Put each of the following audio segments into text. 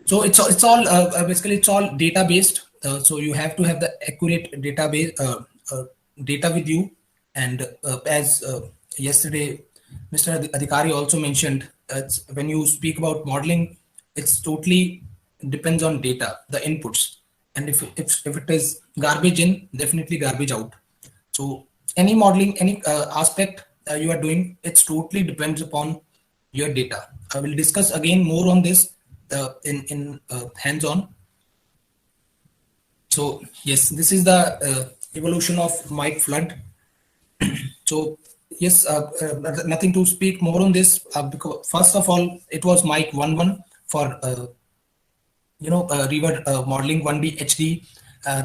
So basically it's all data based. So you have to have the accurate database data with you. And as yesterday, Mr. Adhikari also mentioned, when you speak about modeling, it's totally depends on data, the inputs, and if it is garbage in, definitely garbage out. So any modeling, any aspect you are doing, it's totally depends upon your data. I will discuss again more on this in hands-on. So yes, this is the evolution of Mike Flood. So yes, nothing to speak more on this because first of all, it was Mike 1.1 for river modeling 1D HD,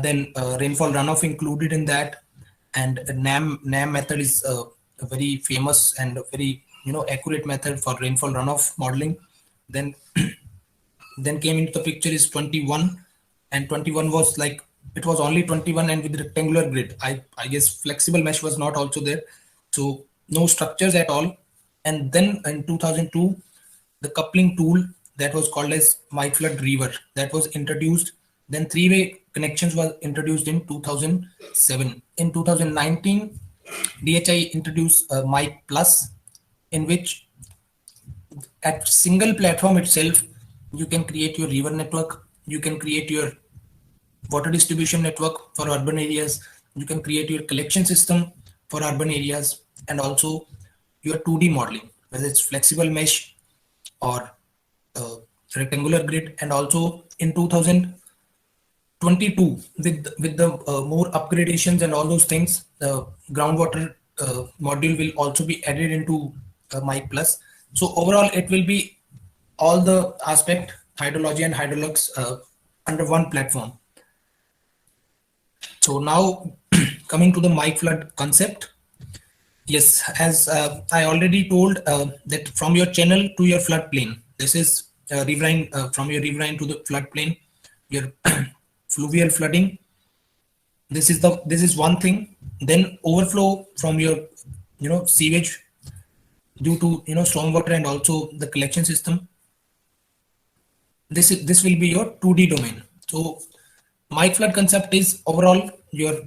then rainfall runoff included in that, and NAM method is a very famous and very accurate method for rainfall runoff modeling. Then then came into the picture is 21, and 21 was like it was only 21 and with rectangular grid. I guess flexible mesh was not also there, so no structures at all. And then in 2002, the coupling tool that was called as MyFlood River that was introduced. Then three-way connections was introduced in 2007. In 2019, DHI introduced Mike Plus, in which at single platform itself you can create your river network, you can create your water distribution network for urban areas, you can create your collection system for urban areas, and also your 2D modeling, whether it's flexible mesh or uh, rectangular grid. And also in 2022, with the more upgradations and all those things, the groundwater module will also be added into Mike Plus. So overall, it will be all the aspect hydrology and hydrolux under one platform. So now coming to the Mike Flood concept. Yes, as I already told that from your channel to your floodplain, this is riverine, from your riverine to the floodplain, your fluvial flooding. This is one thing. Then overflow from your sewage due to stormwater and also the collection system. This will be your 2D domain. So Mike Flood concept is overall your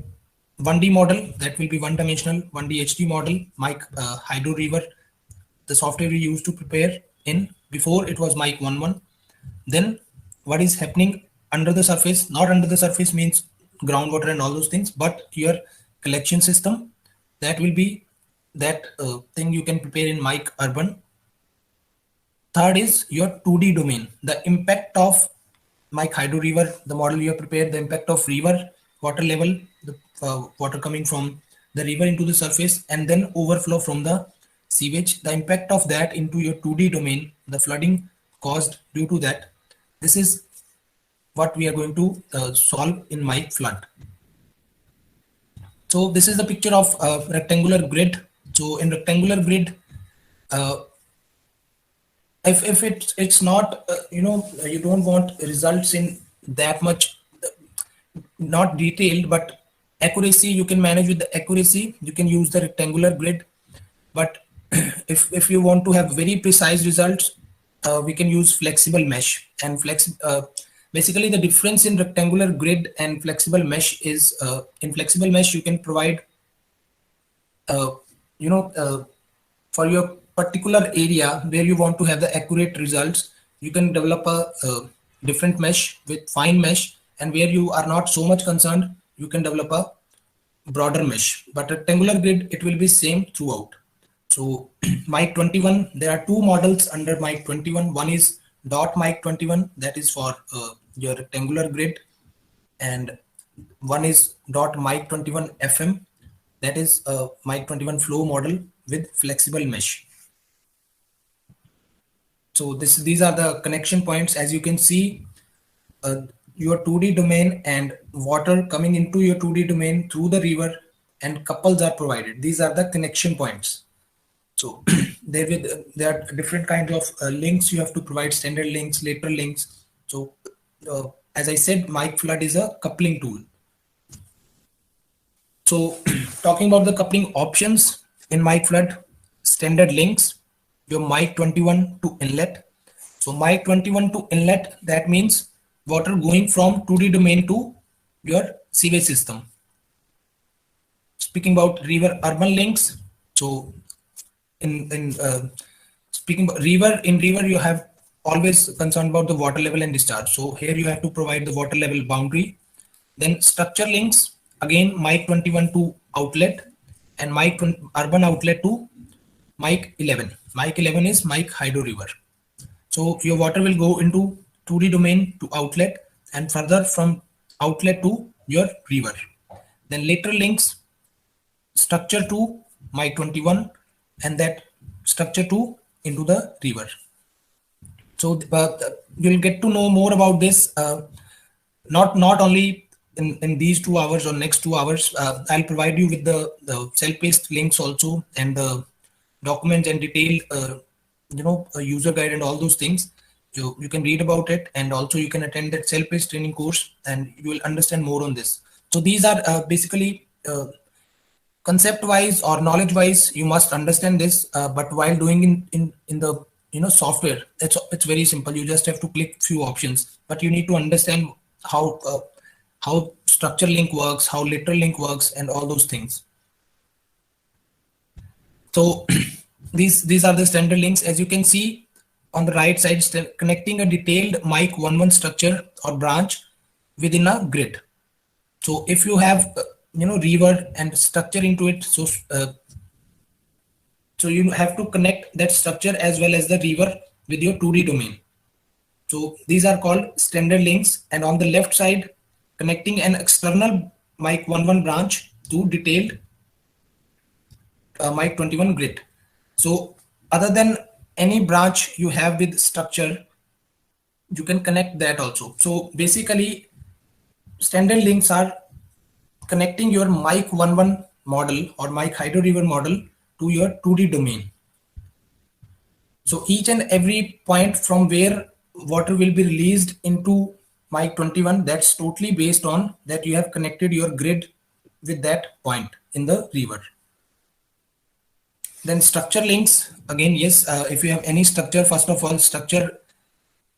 1D model, that will be one dimensional 1D HD model, Mike Hydro River, the software we used to prepare in. Before it was Mike 1.1. Then what is happening under the surface? Not under the surface means groundwater and all those things, but your collection system, that will be that thing you can prepare in Mike Urban. Third is your 2D domain, the impact of Mike Hydro River, the model you have prepared, the impact of river water level, the water coming from the river into the surface, and then overflow from the sewage, the impact of that into your 2D domain, the flooding caused due to that. This is what we are going to solve in Mike Flood. So this is the picture of rectangular grid. So in rectangular grid, if it's not you don't want results in that much, not detailed but accuracy, you can manage with the accuracy, you can use the rectangular grid. But if you want to have very precise results, we can use flexible mesh. And basically the difference in rectangular grid and flexible mesh is in flexible mesh you can provide for your particular area where you want to have the accurate results, you can develop a different mesh with fine mesh, and where you are not so much concerned, you can develop a broader mesh. But rectangular grid, it will be same throughout. So Mike 21, there are two models under Mike 21. One is dot Mike 21, that is for your rectangular grid, and one is dot Mike 21 FM, that is a Mike 21 flow model with flexible mesh. So these are the connection points. As you can see, your 2D domain and water coming into your 2D domain through the river, and couples are provided. These are the connection points. So there are different kinds of links you have to provide, standard links, lateral links. So as I said, Mike Flood is a coupling tool. So talking about the coupling options in Mike Flood, standard links, your Mike 21 to inlet. So Mike 21 to inlet, that means water going from 2D domain to your sewage system. Speaking about river urban links, so in speaking about river, in river you have always concerned about the water level and discharge. So here you have to provide the water level boundary. Then structure links, again Mike 21 to outlet and Mike urban outlet to Mike 11. Mike 11 is Mike Hydro River. So your water will go into 2D domain to outlet and further from outlet to your river. Then lateral links, structure to Mike 21 and that structure to into the river. So you'll get to know more about this, not only in these 2 hours or next 2 hours. I'll provide you with the self-paced links also and the documents and detailed a user guide and all those things. You can read about it, and also you can attend that self-paced training course and you will understand more on this. So these are basically concept wise or knowledge wise, you must understand this, but while doing in the software, it's very simple. You just have to click few options, but you need to understand how structure link works, how lateral link works, and all those things. So these are the standard links. As you can see on the right side, connecting a detailed Mike 11 structure or branch within a grid. So if you have river and structure into it, so you have to connect that structure as well as the river with your 2D domain. So these are called standard links, and on the left side, connecting an external Mike 11 branch to detailed Mike 21 grid. So other than any branch you have with structure, you can connect that also. So basically, standard links are connecting your Mike 11 model or Mike Hydro River model to your 2D domain. So each and every point from where water will be released into Mike 21, that's totally based on that you have connected your grid with that point in the river. Then structure links, again, yes, if you have any structure, first of all, structure,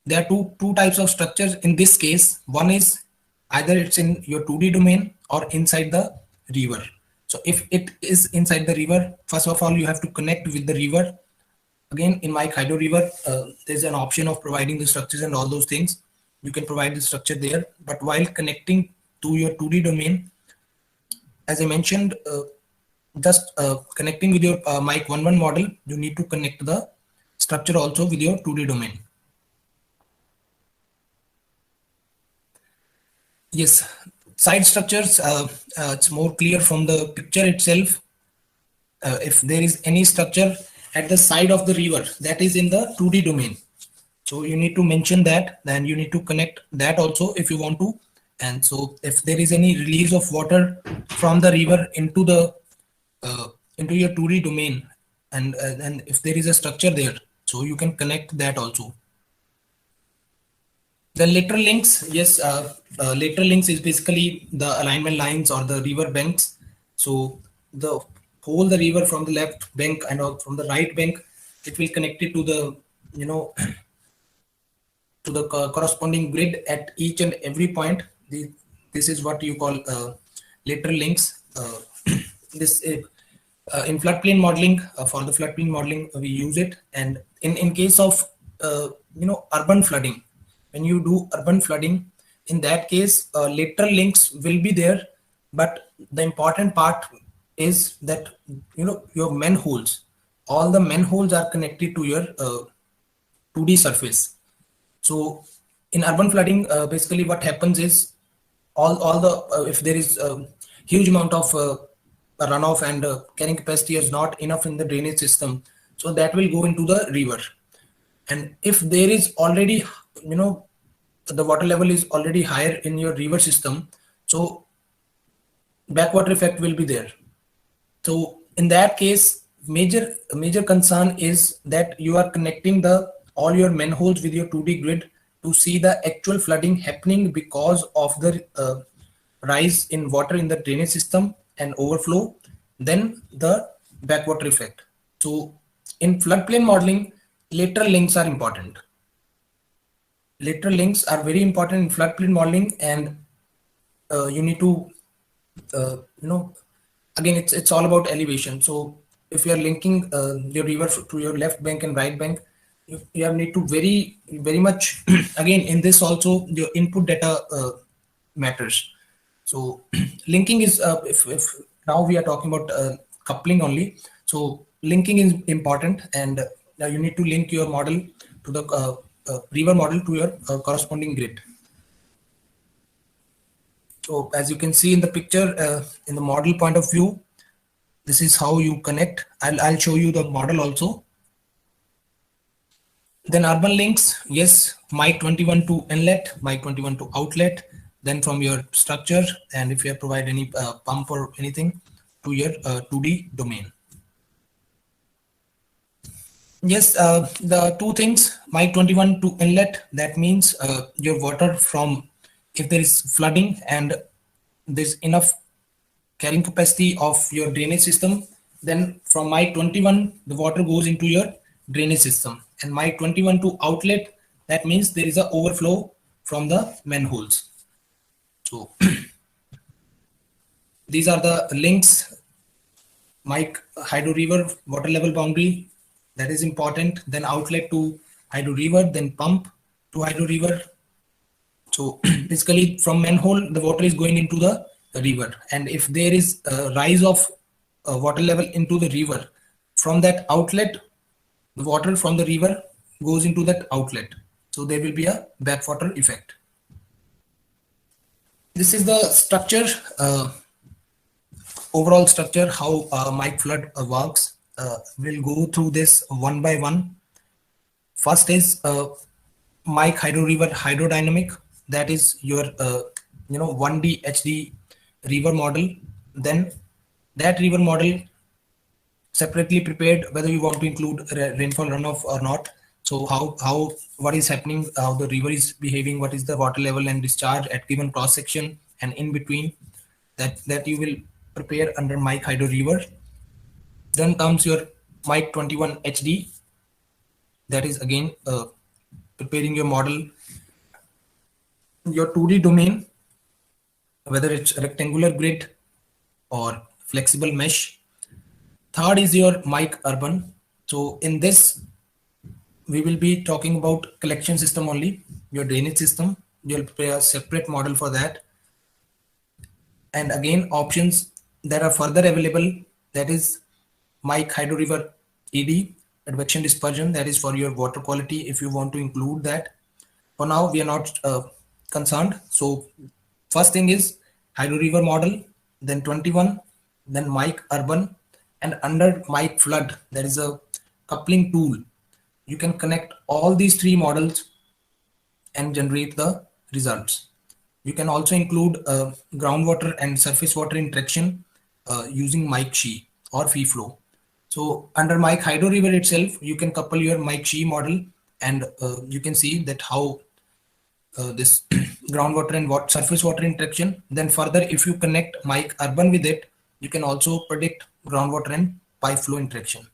there are two types of structures in this case. One is either it's in your 2D domain or inside the river. So if it is inside the river, first of all, you have to connect with the river. Again, in Mike Hydro River, there's an option of providing the structures and all those things. You can provide the structure there, but while connecting to your 2D domain, as I mentioned, just connecting with your Mike 11 model, you need to connect the structure also with your 2D domain. Yes, side structures, it's more clear from the picture itself. If there is any structure at the side of the river, that is in the 2D domain. So you need to mention that, then you need to connect that also if you want to. And so if there is any release of water from the river into the into your 2D domain, and if there is a structure there, so you can connect that also. The lateral links, yes, lateral links is basically the alignment lines or the river banks. So the whole the river from the left bank and from the right bank, it will connect it to the to the corresponding grid at each and every point. This is what you call lateral links. This in floodplain modeling, for the floodplain modeling we use it, and in case of urban flooding, when you do urban flooding, in that case lateral links will be there, but the important part is that your manholes, all the manholes are connected to your 2D surface. So in urban flooding, basically what happens is all the if there is a huge amount of runoff and carrying capacity is not enough in the drainage system, so that will go into the river. And if there is already the water level is already higher in your river system, so backwater effect will be there. So in that case, major concern is that you are connecting all your manholes with your 2D grid to see the actual flooding happening because of the rise in water in the drainage system and overflow, then the backwater effect. So in floodplain modeling, lateral links are important. lateral links are very important in floodplain modeling, and you need to again, it's all about elevation. So if you are linking your river to your left bank and right bank, you have need to very much again in this also your input data matters. So linking is if now we are talking about coupling only. So linking is important, and now you need to link your model to the river model to your corresponding grid. So as you can see in the picture, in the model point of view, this is how you connect. I'll show you the model also. Then urban links, yes, mic 21 to inlet, mic 21 to outlet, then from your structure, and if you have provide any pump or anything to your 2D domain. Yes, the two things, mic 21 to inlet, that means your water from, if there is flooding and there's enough carrying capacity of your drainage system, then from mic 21 the water goes into your drainage system, and mic 21 to outlet, that means there is a overflow from the manholes. So these are the links. Mic hydro river water level boundary, that is important, then outlet to hydro river, then pump to hydro river. So basically from manhole, the water is going into the river. And if there is a rise of water level into the river, from that outlet, the water from the river goes into that outlet. So there will be a backwater effect. This is the structure, overall structure, how mic flood works. We'll go through this one by one. First is mic hydro river hydrodynamic. That is your 1D HD river model. Then that river model separately prepared, whether you want to include rainfall runoff or not. So how what is happening, how the river is behaving, what is the water level and discharge at given cross section and in between, that you will prepare under mic hydro river. Then comes your mic 21 HD. That is again preparing your model, your 2D domain, whether it's rectangular grid or flexible mesh. Third is your mic urban. So in this, we will be talking about collection system only, your drainage system. You'll prepare a separate model for that. And again, options that are further available, that is mic hydro river ED, advection dispersion, that is for your water quality if you want to include that. For now, we are not concerned. So first thing is hydro river model, then 21, then mic urban, and under mic flood, there is a coupling tool. You can connect all these three models and generate the results. You can also include groundwater and surface water interaction using mic Xi or free flow. So under mic hydro river itself, you can couple your mic Xi model, and you can see that how this groundwater and surface water interaction. Then further, if you connect mic urban with it, you can also predict groundwater and pipe flow interaction.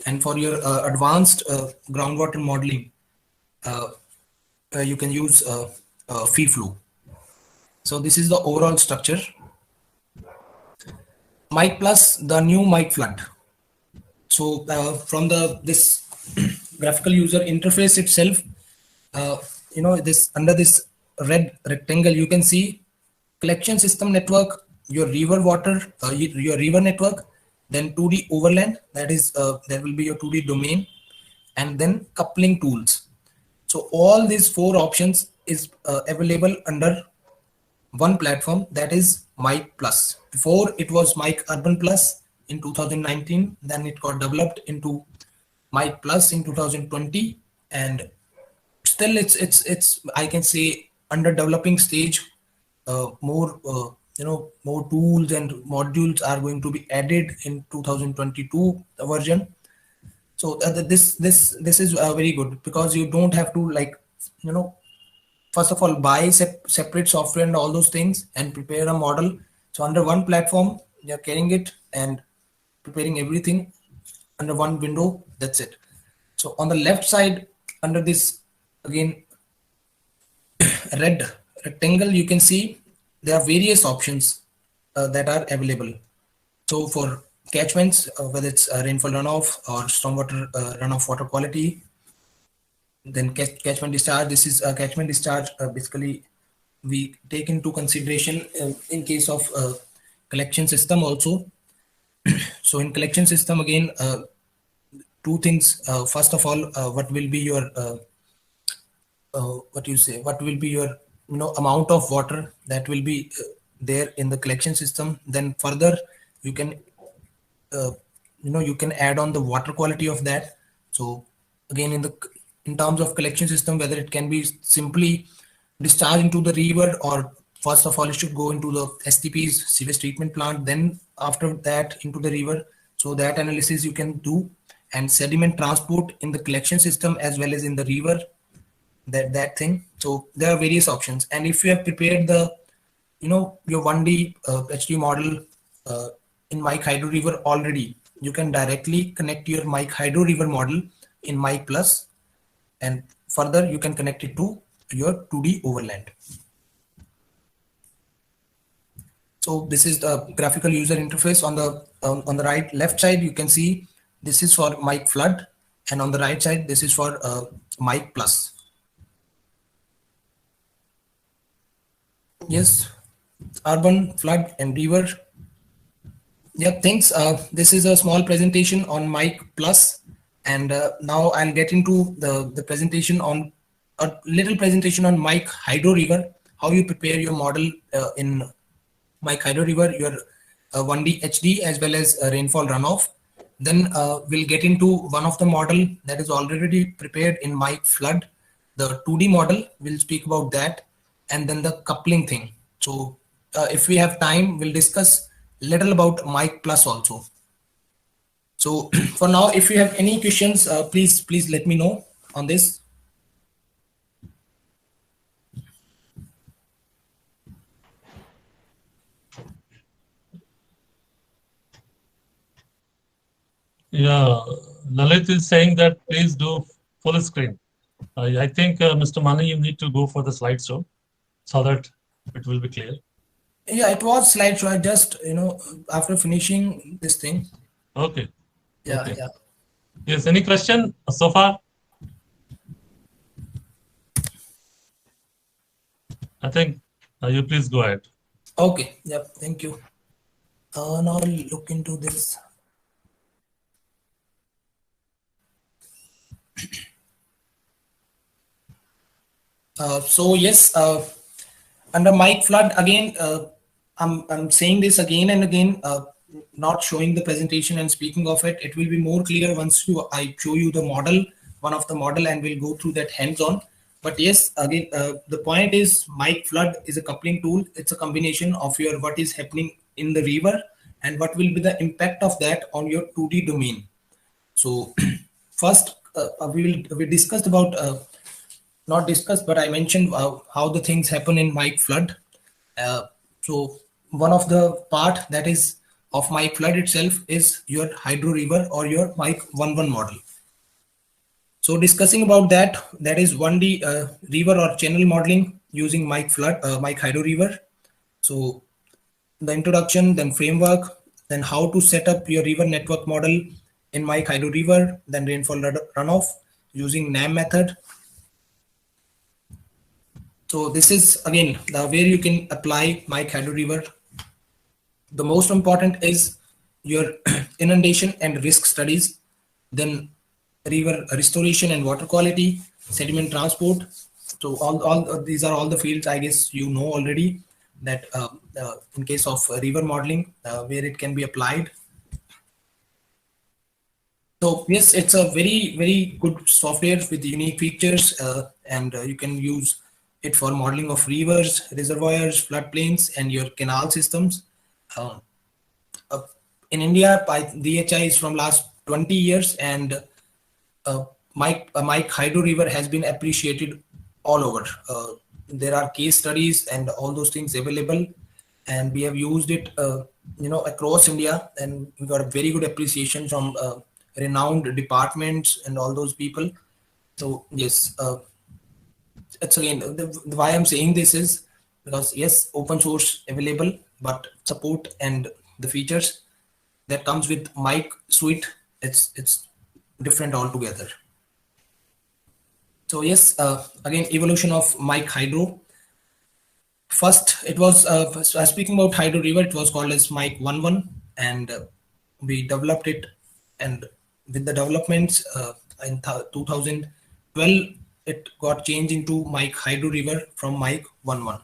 And for your advanced groundwater modeling, you can use free flow. So this is the overall structure. Mic plus the new mic flood. So from this graphical user interface itself, this under this red rectangle, you can see collection system network, your river water, your river network, then 2D overland, that is there will be your 2D domain, and then coupling tools. So all these four options is available under one platform, that is mic plus. Before it was mic urban plus in 2019, then it got developed into mic plus in 2020, and still it's I can say under developing stage. More more tools and modules are going to be added in 2022 version. So this is very good, because you don't have to first of all buy separate software and all those things and prepare a model. So under one platform, you're carrying it and preparing everything under one window. That's it. So on the left side, under this, again, red rectangle, you can see there are various options that are available. So for catchments, whether it's rainfall runoff or stormwater runoff water quality, then catchment discharge. This is a catchment discharge. Basically, we take into consideration in case of collection system also. So in collection system again, two things. First of all, what will be your what you say? What will be your amount of water that will be there in the collection system? Then further, you can uh, you can add on the water quality of that. So again, in terms of collection system, whether it can be simply discharged into the river, or first of all it should go into the STP's sewage treatment plant, then after that into the river. So that analysis you can do, and sediment transport in the collection system as well as in the river, that thing. So there are various options, and if you have prepared the your 1D HD model in Mike Hydro River already, you can directly connect your Mike Hydro River model in Mike Plus, and further you can connect it to your 2D overland. So this is the graphical user interface. On the right left side you can see this is for Mike Flood, and on the right side this is for Mike Plus. Yes, urban, flood, and river. Yeah, thanks. This is a small presentation on Mike Plus, and now I'll get into the presentation on a little presentation on Mike Hydro River, how you prepare your model in Mike Hydro River, your 1D HD as well as rainfall runoff. Then we'll get into one of the model that is already prepared in Mike Flood, the 2D model. We'll speak about that, and then the coupling thing. So if we have time, we'll discuss little about Mike Plus also. So for now, if you have any questions, please let me know on this. Yeah, Lalit is saying that please do full screen. I think Mr. Mani, you need to go for the slideshow so that it will be clear. Yeah, it was slideshow. I just after finishing this thing. Okay. Yeah, Okay. yeah. Yes, any question so far? I think you please go ahead. Okay. Yep. Thank you. Now I'll look into this. So yes, under Mike Flood again, I'm saying this again and again, not showing the presentation and speaking of it. It will be more clear once I show you the model, one of the model, and we'll go through that hands-on. But yes, again, the point is Mike Flood is a coupling tool. It's a combination of your what is happening in the river and what will be the impact of that on your 2D domain. So first, we discussed about not discussed, but I mentioned how the things happen in Mike Flood. So one of the part that is of Mike Flood itself is your Hydro River or your Mike 1.1 model. So discussing about that, that is 1D river or channel modeling using Mike Flood, Mike Hydro River. So the introduction, then framework, then how to set up your river network model in Mike Hydro River, then rainfall runoff using NAM method. So this is again where you can apply Mike Hydro River. The most important is your inundation and risk studies, then river restoration and water quality, sediment transport. So all these are all the fields I guess you know already that in case of river modeling where it can be applied. So yes, it's a very good software with unique features, and you can use it for modeling of rivers, reservoirs, floodplains, and your canal systems. Uh, in India, DHI is from last 20 years, and Mike Hydro River has been appreciated all over. There are case studies and all those things available, and we have used it, across India, and we got a very good appreciation from renowned departments and all those people. So yes, it's again why I'm saying this is because yes, open source available, but support and the features that comes with mic suite, it's different altogether. So yes, again evolution of mic Hydro. First, it was speaking about Hydro River. It was called as Mic 11, and we developed it. And with the developments in 2012, it got changed into Mic Hydro River from Mic 11.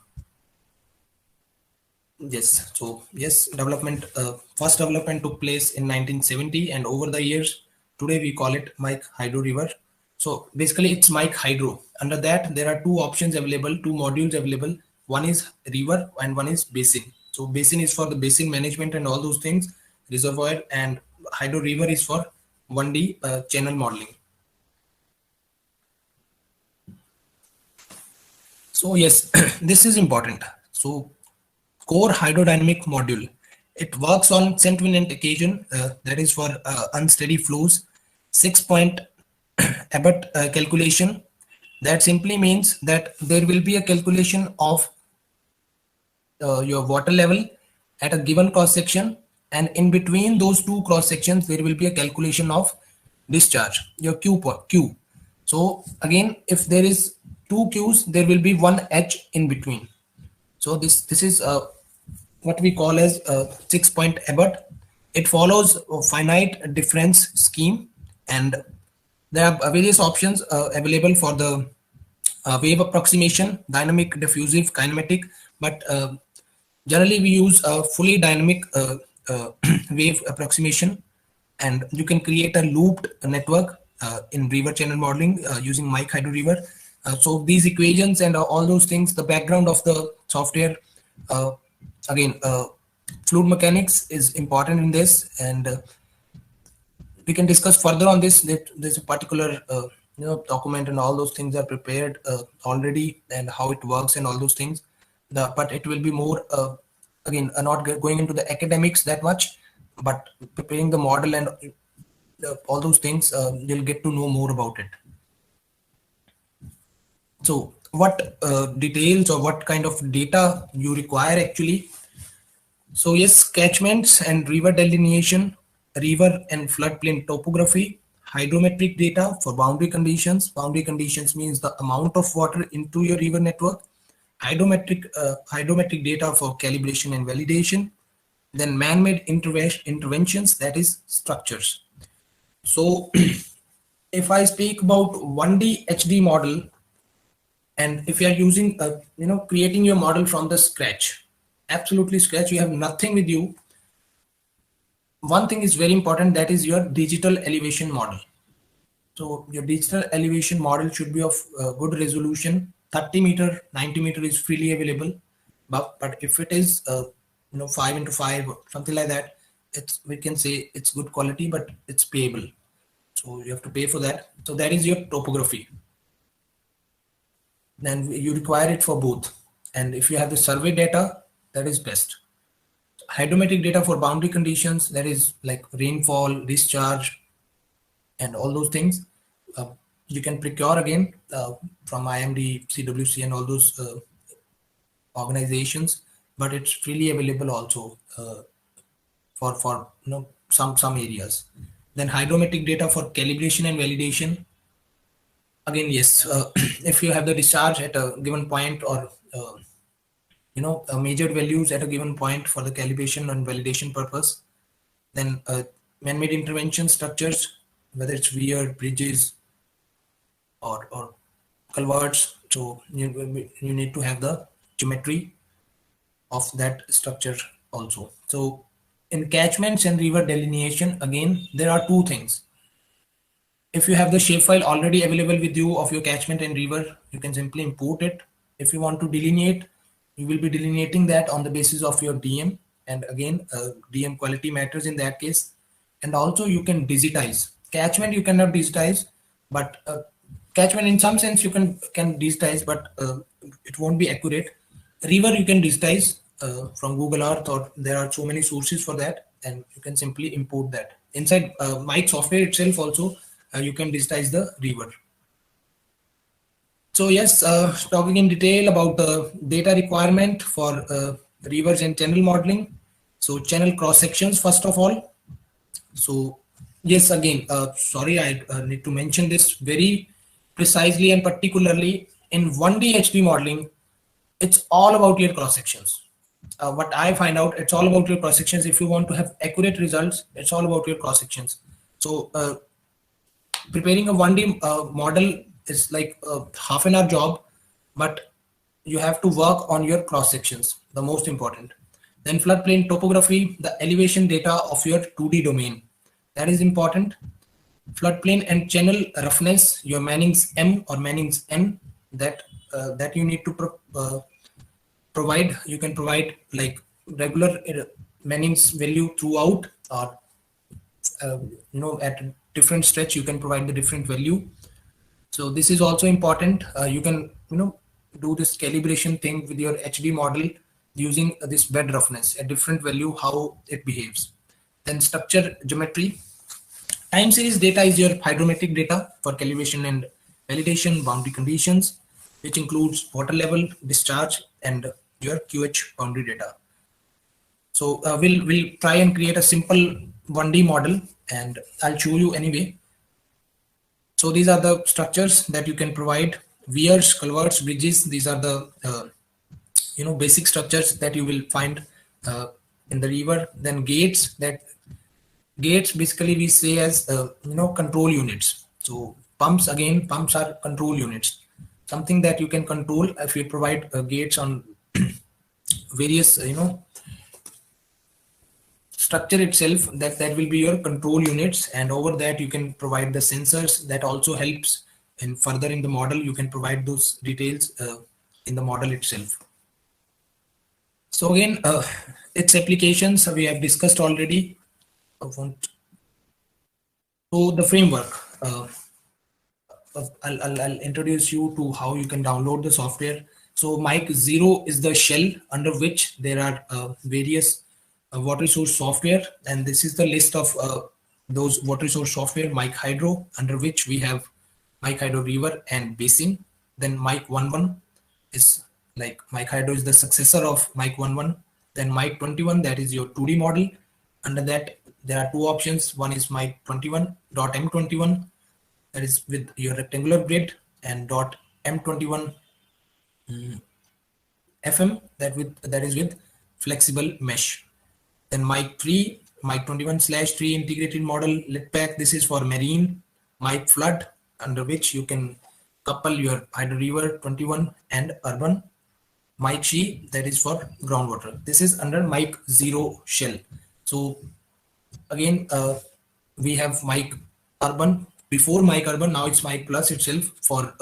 Yes, so yes, development. First development took place in 1970, and over the years, today we call it Mic Hydro River. So basically, it's Mic Hydro. Under that, there are two options available, two modules available. One is river and one is basin. So basin is for the basin management and all those things. Reservoir and Hydro River is for 1D channel modeling. So yes, this is important. So core hydrodynamic module. It works on Centwin occasion, that is for unsteady flows. 6-point Abbott calculation. That simply means that there will be a calculation of your water level at a given cross section, and in between those two cross sections there will be a calculation of discharge, your Q. So again, if there is two Qs, there will be one H in between. So this is what we call as 6-point Abbott. It follows a finite difference scheme, and there are various options available for the wave approximation: dynamic, diffusive, kinematic. But generally, we use a fully dynamic wave approximation, and you can create a looped network in river channel modeling using Mic Hydro River. So these equations and all those things, the background of the software, uh, again, fluid mechanics is important in this, and we can discuss further on this. That there's a particular document and all those things are prepared already, and how it works and all those things. But it will be more again not going into the academics that much, but preparing the model and all those things, you'll get to know more about it. So what details or what kind of data you require actually? So yes, catchments and river delineation, river and floodplain topography, hydrometric data for boundary conditions. Boundary conditions means the amount of water into your river network. Hydrometric data for calibration and validation. Then man-made interventions, that is structures. So if I speak about 1D HD model, and if you are using creating your model from the scratch, absolutely scratch, you have nothing with you, one thing is very important, that is your digital elevation model. So your digital elevation model should be of good resolution. 30 meter, 90 meter is freely available, but if it is 5x5 or something like that, we can say it's good quality, but it's payable, so you have to pay for that. So that is your topography. Then you require it for both, and if you have the survey data, that is best. Hydrometric data for boundary conditions, that is like rainfall, discharge, and all those things, you can procure again from IMD, CWC, and all those organizations, but it's freely available also for some areas. Then hydrometric data for calibration and validation. Again, yes, if you have the discharge at a given point, or measured values at a given point for the calibration and validation purpose. Then man-made intervention structures, whether it's weir, bridges, or culverts. So you need to have the geometry of that structure also. So in catchments and river delineation, again, there are two things. If you have the shapefile already available with you of your catchment and river, you can simply import it. If you want to delineate, you will be delineating that on the basis of your DM. And again, DM quality matters in that case. And also you can digitize. Catchment you cannot digitize, but catchment in some sense you can digitize, but it won't be accurate. River you can digitize from Google Earth, or there are so many sources for that, and you can simply import that. Inside Mic software itself also, you can digitize the river. So yes, talking in detail about the data requirement for reverse and channel modeling. So channel cross sections first of all. So yes, again, sorry, I need to mention this very precisely and particularly in 1D HD modeling. It's all about your cross sections. What I find out, it's all about your cross sections. If you want to have accurate results, it's all about your cross sections. So preparing a 1D model is like a half an hour job, but you have to work on your cross sections, the most important. Then floodplain topography, the elevation data of your 2D domain. That is important. Floodplain and channel roughness, your Manning's M or Manning's N, that you need to provide. You can provide like regular Manning's value throughout, or at a different stretch you can provide the different value. So this is also important. You can do this calibration thing with your HD model using this bed roughness, a different value, how it behaves. Then structure geometry. Time series data is your hydrometric data for calibration and validation boundary conditions, which includes water level, discharge, and your QH boundary data. So we'll try and create a simple 1D model, and I'll show you anyway. So these are the structures that you can provide: weirs, culverts, bridges. These are the basic structures that you will find in the river. Then gates. Gates basically we say as control units. So pumps, again, pumps are control units, something that you can control. If you provide gates on various structure itself, that will be your control units, and over that you can provide the sensors. That also helps, and further in the model you can provide those details in the model itself. So again, its applications we have discussed already. So the framework, I'll introduce you to how you can download the software. So Mic 0 is the shell under which there are various water resource software, and this is the list of those water resource software. Mic Hydro, under which we have Mic Hydro River and Basin. Then Mic 11 is like Mic Hydro is the successor of Mic 11. Then Mic 21, that is your 2D model. Under that there are two options. One is Mic 21.m21, that is with your rectangular grid, and .m21 FM, that is with flexible mesh. Then Mic 3, Mic 21/3 integrated model lit pack. This is for marine. Mic flood, under which you can couple your Hydro River 21 and urban. Mic She, that is for groundwater. This is under Mic 0 shell. So again, we have Mic urban before Mic urban. Now it's Mic plus itself for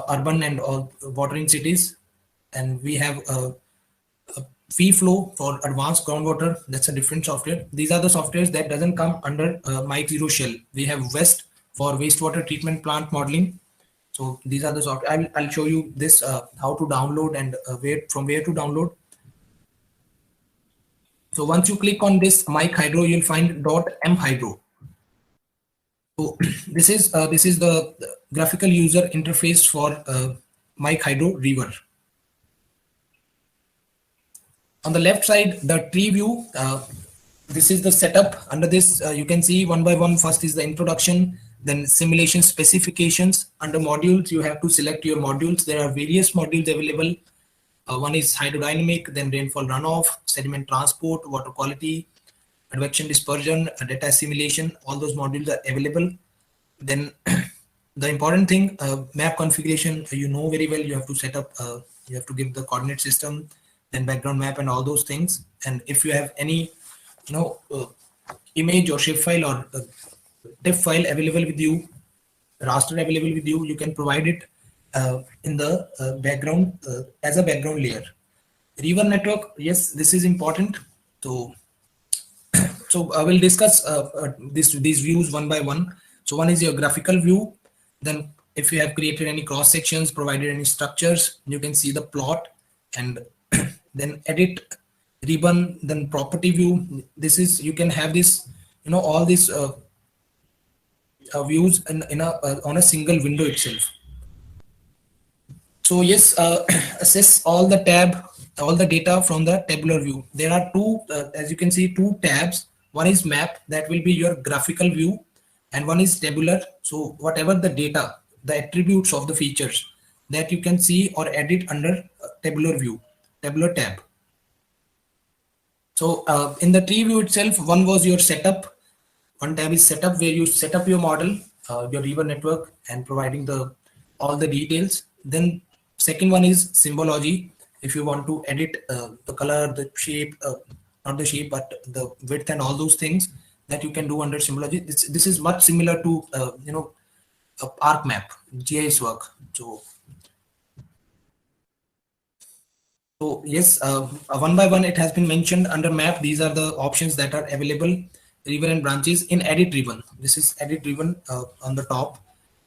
urban and watering cities, and we have FeeFlow for advanced groundwater. That's a different software. These are the softwares that doesn't come under Mic 0 shell. We have West for wastewater treatment plant modeling. So these are the software. I'll show you this how to download and from where to download. So once you click on this Mic Hydro, you'll find .m Hydro. So this is the graphical user interface for Mic Hydro River. On the left side, the tree view. This is the setup. Under this, you can see one by one. First is the introduction, then simulation specifications. Under modules, you have to select your modules. There are various modules available. One is hydrodynamic, then rainfall runoff, sediment transport, water quality, advection dispersion, data assimilation. All those modules are available. Then the important thing, map configuration, you know very well. You have to set up, you have to give the coordinate system, then background map and all those things. And if you have any image or shapefile or TIFF file available with you, raster available with you, you can provide it in the background as a background layer. River network, yes, this is important. So I will discuss these views one by one. So one is your graphical view. Then if you have created any cross sections, provided any structures, you can see the plot, and then edit, ribbon, then property view. This is, you can have this, all these views on a single window itself. So yes, assess all the data from the tabular view. There are two, as you can see, two tabs. One is map, that will be your graphical view, and one is tabular. So whatever the data, the attributes of the features that you can see or edit under tabular view, tabular tab. So in the tree view itself, one was your setup. One tab is setup, where you set up your model, your river network, and providing the all the details. Then second one is symbology. If you want to edit the color, the shape, not the shape, but the width and all those things that you can do under symbology. This is much similar to ArcMap, GIS work. So yes, one by one it has been mentioned under map. These are the options that are available. River and branches in edit ribbon. This is edit ribbon on the top.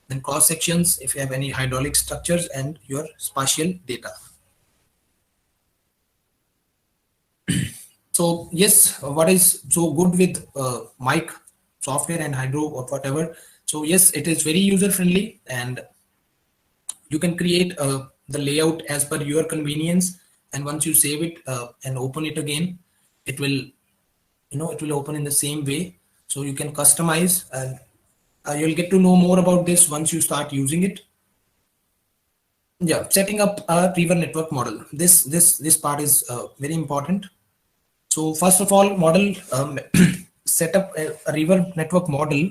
Then cross sections if you have any hydraulic structures, and your spatial data. So yes, what is so good with mic software and hydro or whatever? So yes, it is very user friendly, and you can create the layout as per your convenience. And once you save it and open it again, it will it will open in the same way. So you can customize, and you'll get to know more about this once you start using it. Yeah, setting up a river network model. This part is very important. So first of all, model set up a river network model.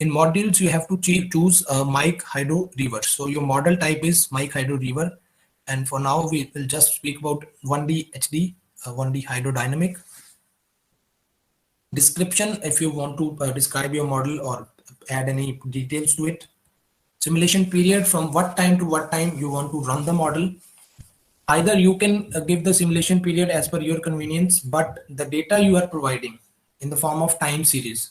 In modules, you have to choose mic hydro river. So your model type is mic hydro river, and for now we will just speak about 1D HD, 1D hydrodynamic. Description, if you want to describe your model or add any details to it. Simulation period, from what time to what time you want to run the model. Either you can give the simulation period as per your convenience, but the data you are providing in the form of time series.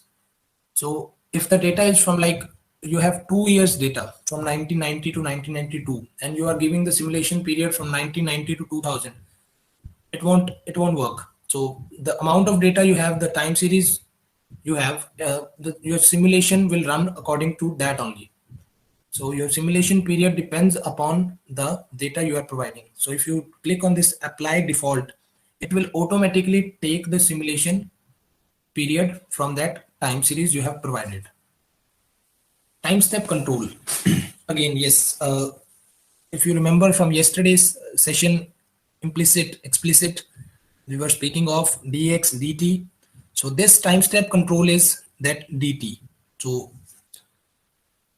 So if the data is from, like, you have 2 years data from 1990 to 1992, and you are giving the simulation period from 1990 to 2000, it won't work. So the amount of data you have, the time series you have, your simulation will run according to that only. So your simulation period depends upon the data you are providing. So if you click on this apply default, it will automatically take the simulation period from that time series you have provided. Time step control. Again, yes, if you remember from yesterday's session, implicit, explicit, we were speaking of dx, dt. So this time step control is that dt. So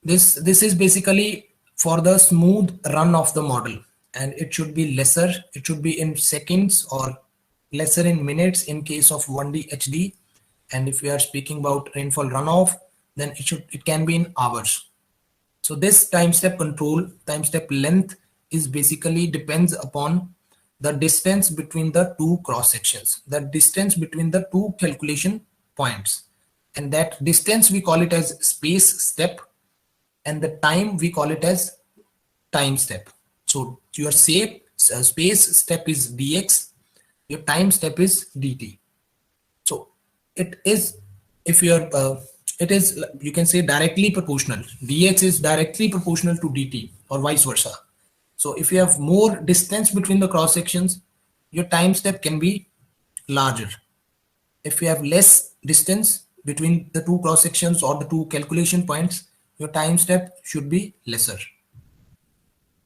this is basically for the smooth run of the model, and it should be lesser. It should be in seconds or lesser in minutes in case of 1D HD. And if we are speaking about rainfall runoff, then it can be in hours. So this time step control, time step length, is basically depends upon the distance between the two cross sections, the distance between the two calculation points, and that distance we call it as space step, and the time we call it as time step. So your space step is dx, your time step is dt. So it is, if you're it is, you can say, directly proportional. Dx is directly proportional to dt, or vice versa. So if you have more distance between the cross sections, your time step can be larger. If you have less distance between the two cross sections or the two calculation points, your time step should be lesser.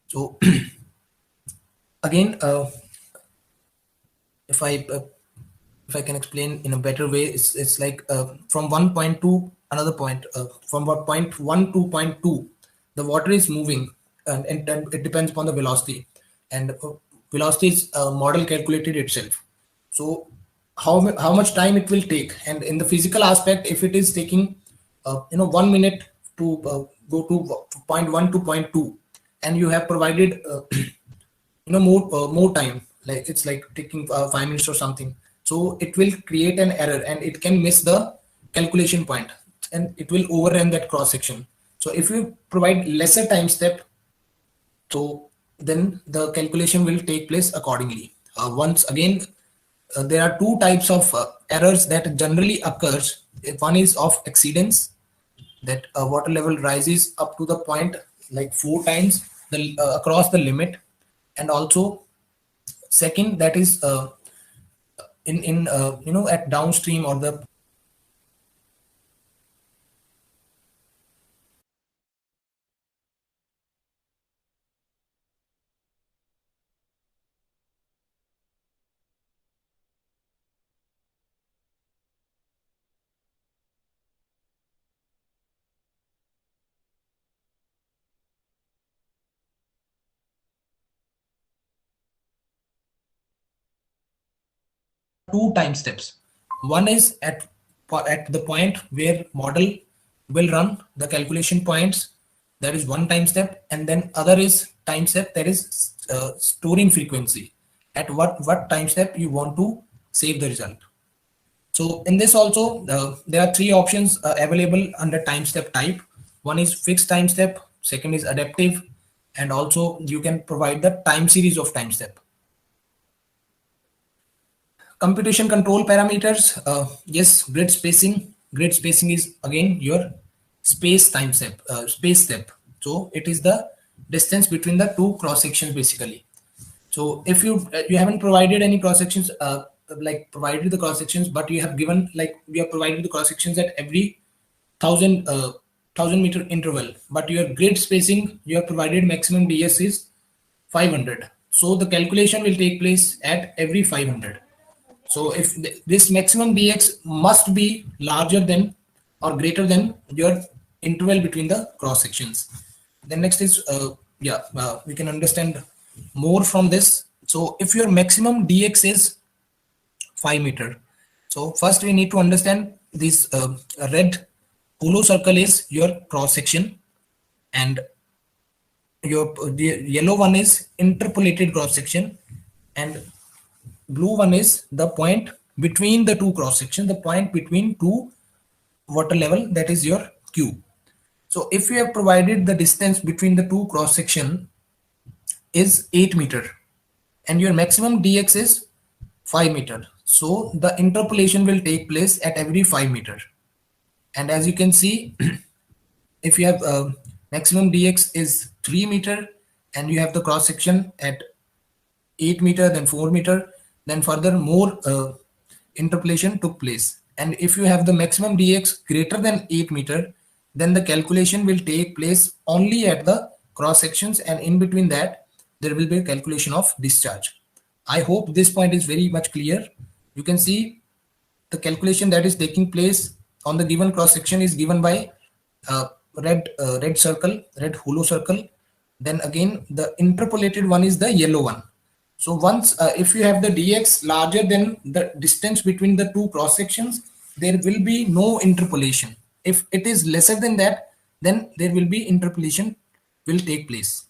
So again, if I can explain in a better way, it's like from one point to another point, from point 1 to point 2, the water is moving, and it depends upon the velocity, and velocity is model calculated itself. So how much time it will take, and in the physical aspect, if it is taking 1 minute to go to point 1 to point 2, and you have provided more time, like it's like taking 5 minutes or something, so it will create an error, and it can miss the calculation point, and it will overrun that cross section. So if you provide lesser time step, so then the calculation will take place accordingly. Once again, there are two types of errors that generally occurs. One is of exceedance, that water level rises up to the point like 4 times across the limit, And also second, that is in at downstream or the two time steps. One is at the point where model will run the calculation points. That is one time step, and then other is time step, that is storing frequency. At what time step you want to save the result. So in this also, there are three options available under time step type. One is fixed time step, second is adaptive, and also you can provide the time series of time step. Computation control parameters, yes, grid spacing. Grid spacing is again your space step. So it is the distance between the two cross sections basically. So if you haven't provided any cross sections, like provided the cross sections, but you have given, like we have provided the cross sections at every 1000 meter interval, but your grid spacing you have provided maximum ds is 500. So the calculation will take place at every 500. So if this maximum dx must be larger than or greater than your interval between the cross sections. Then next is we can understand more from this. So if your maximum dx is 5 meter, so first we need to understand this red hollow circle is your cross section, and the yellow one is interpolated cross section, and blue one is the point between the two cross section, the point between two water level, that is your Q. So if you have provided the distance between the two cross section is 8 meter and your maximum dx is 5 meter, so the interpolation will take place at every 5 meter. And as you can see, if you have maximum dx is 3 meter and you have the cross section at 8 meter, then 4 meter, then further more interpolation took place. And if you have the maximum dx greater than 8 meter, then the calculation will take place only at the cross sections, and in between that there will be a calculation of discharge. I hope this point is very much clear. You can see the calculation that is taking place on the given cross section is given by red hollow circle. Then again the interpolated one is the yellow one. So once if you have the dx larger than the distance between the two cross sections, there will be no interpolation. If it is lesser than that, then there will be interpolation will take place.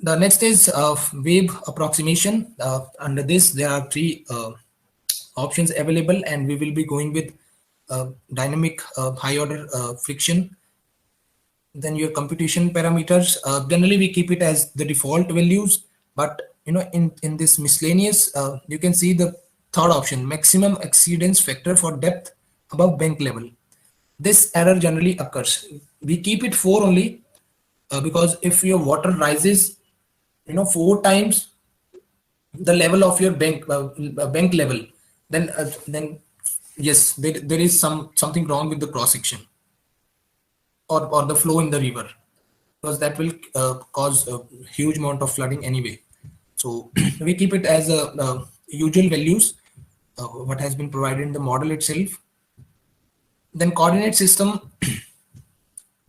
The next is wave approximation. Under this, there are three options available, and we will be going with dynamic high order friction. Then your computation parameters, generally we keep it as the default values, but in this miscellaneous, you can see the third option, maximum exceedance factor for depth above bank level. This error generally occurs. We keep it 4 only because if your water rises 4 times the level of your bank level, then yes, there is something wrong with the cross section or the flow in the river, because that will cause a huge amount of flooding anyway. So we keep it as a usual values, what has been provided in the model itself. Then coordinate system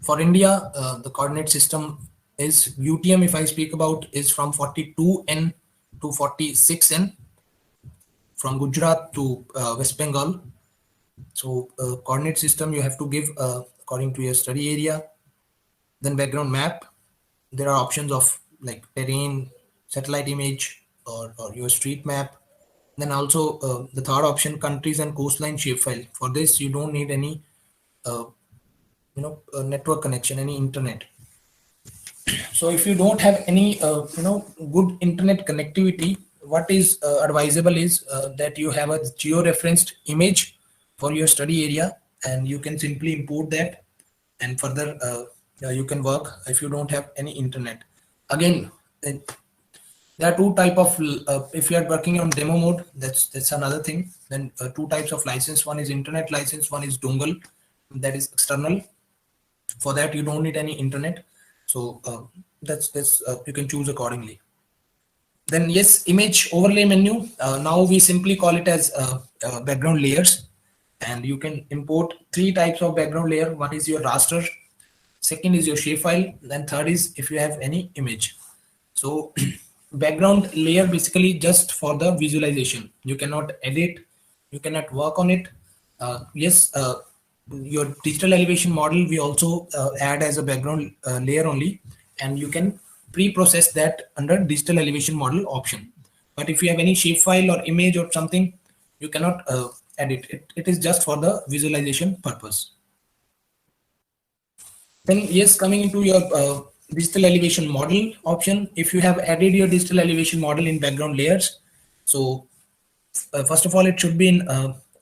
for India, the coordinate system is UTM, if I speak about, is from 42N to 46N, from Gujarat to West Bengal. So coordinate system you have to give according to your study area. Then background map, there are options of like terrain, satellite image, or your street map. Then also the third option, countries and coastline shapefile. For this you don't need any network connection, any internet. So if you don't have any good internet connectivity, what is advisable is that you have a geo-referenced image for your study area, and you can simply import that, and further you can work if you don't have any internet. Again, there are two type of if you are working on demo mode, that's another thing. Then two types of license. One is internet license, one is dongle, that is external. For that you don't need any internet, so that's you can choose accordingly. Then yes, image overlay menu. Now we simply call it as background layers, and you can import three types of background layer. One is your raster, second is your shapefile, then third is if you have any image. So background layer basically just for the visualization. You cannot edit, you cannot work on it. Yes, your digital elevation model we also add as a background layer only, and you can pre-process that under digital elevation model option. But if you have any shapefile or image or something, you cannot edit it. It is just for the visualization purpose. Then yes, coming into your digital elevation model option, if you have added your digital elevation model in background layers, so first of all, it should be in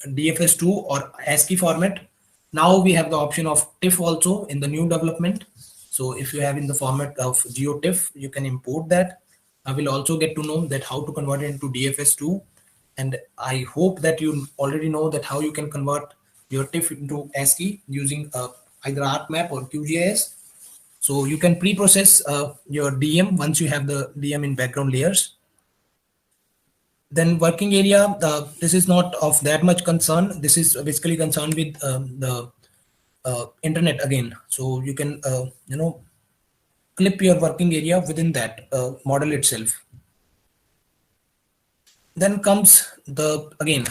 DFS2 or ASCII format. Now we have the option of TIFF also in the new development. So if you have in the format of GeoTIFF, you can import that. I will also get to know that how to convert it into DFS2. And I hope that you already know that how you can convert your TIFF into ASCII using either ArcMap or QGIS. So you can pre-process your DM once you have the DM in background layers. Then working area, this is not of that much concern. This is basically concerned with the internet again. So you can, clip your working area within that model itself. Then comes the, again,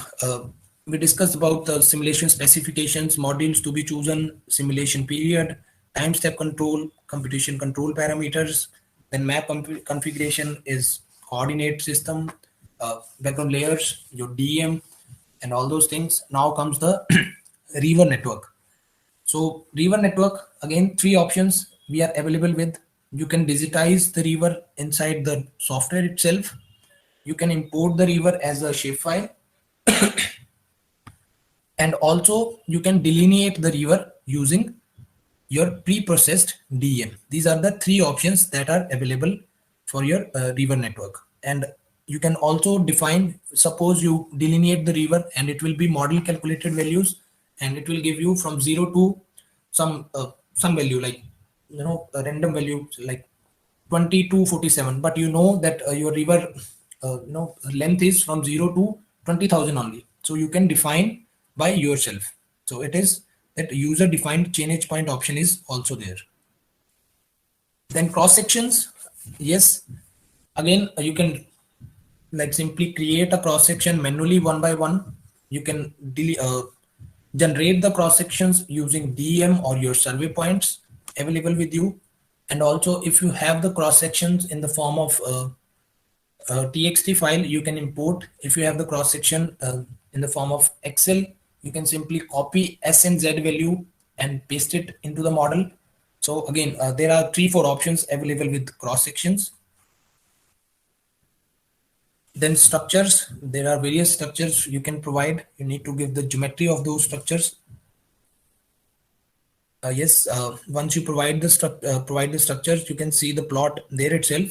we discussed about the simulation specifications, modules to be chosen, simulation period, time step control, computation control parameters. Then map configuration is coordinate system, background layers, your DM, and all those things. Now comes the river network. So river network, again, three options we are available with. You can digitize the river inside the software itself. You can import the river as a shapefile. And also you can delineate the river using your pre-processed DM. These are the three options that are available for your river network. And you can also define, suppose you delineate the river and it will be model calculated values, and it will give you from 0 to some value, like a random value like 20 to 47, but you know that your river length is from 0 to 20,000 only, so you can define by yourself. So it is that user defined chain edge point option is also there. Then cross sections, yes, again you can like simply create a cross section manually one by one. You can generate the cross sections using DM or your survey points available with you. And also if you have the cross sections in the form of TXT file, you can import. If you have the cross section in the form of Excel, you can simply copy S and Z value and paste it into the model. So again, there are 3-4 options available with cross sections. Then structures, there are various structures you can provide. You need to give the geometry of those structures. Yes, once you provide the structures, you can see the plot there itself.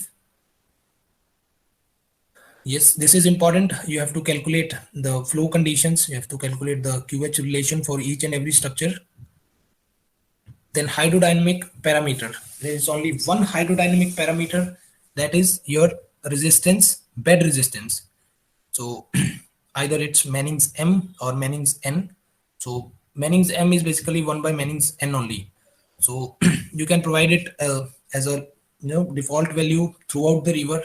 Yes, this is important. You have to calculate the flow conditions. You have to calculate the QH relation for each and every structure. Then hydrodynamic parameter. There is only one hydrodynamic parameter, that is your resistance, bed resistance. So either it's Manning's M or Manning's N. So Manning's M is basically 1 by Manning's N only. So you can provide it as a default value throughout the river.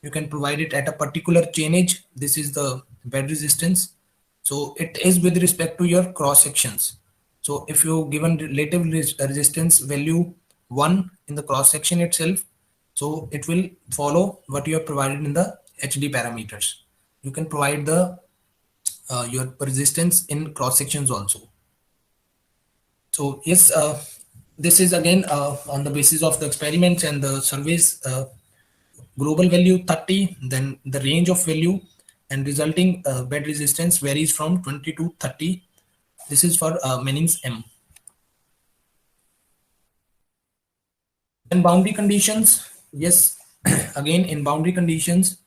You can provide it at a particular chain edge. This is the bed resistance. So it is with respect to your cross sections. So if you given relative resistance value 1 in the cross section itself, so it will follow what you have provided in the HD parameters. You can provide the your resistance in cross sections also. So yes, this is again on the basis of the experiments and the surveys. Global value 30, then the range of value and resulting bed resistance varies from 20 to 30. This is for Manning's M. And boundary conditions, yes, again, in boundary conditions,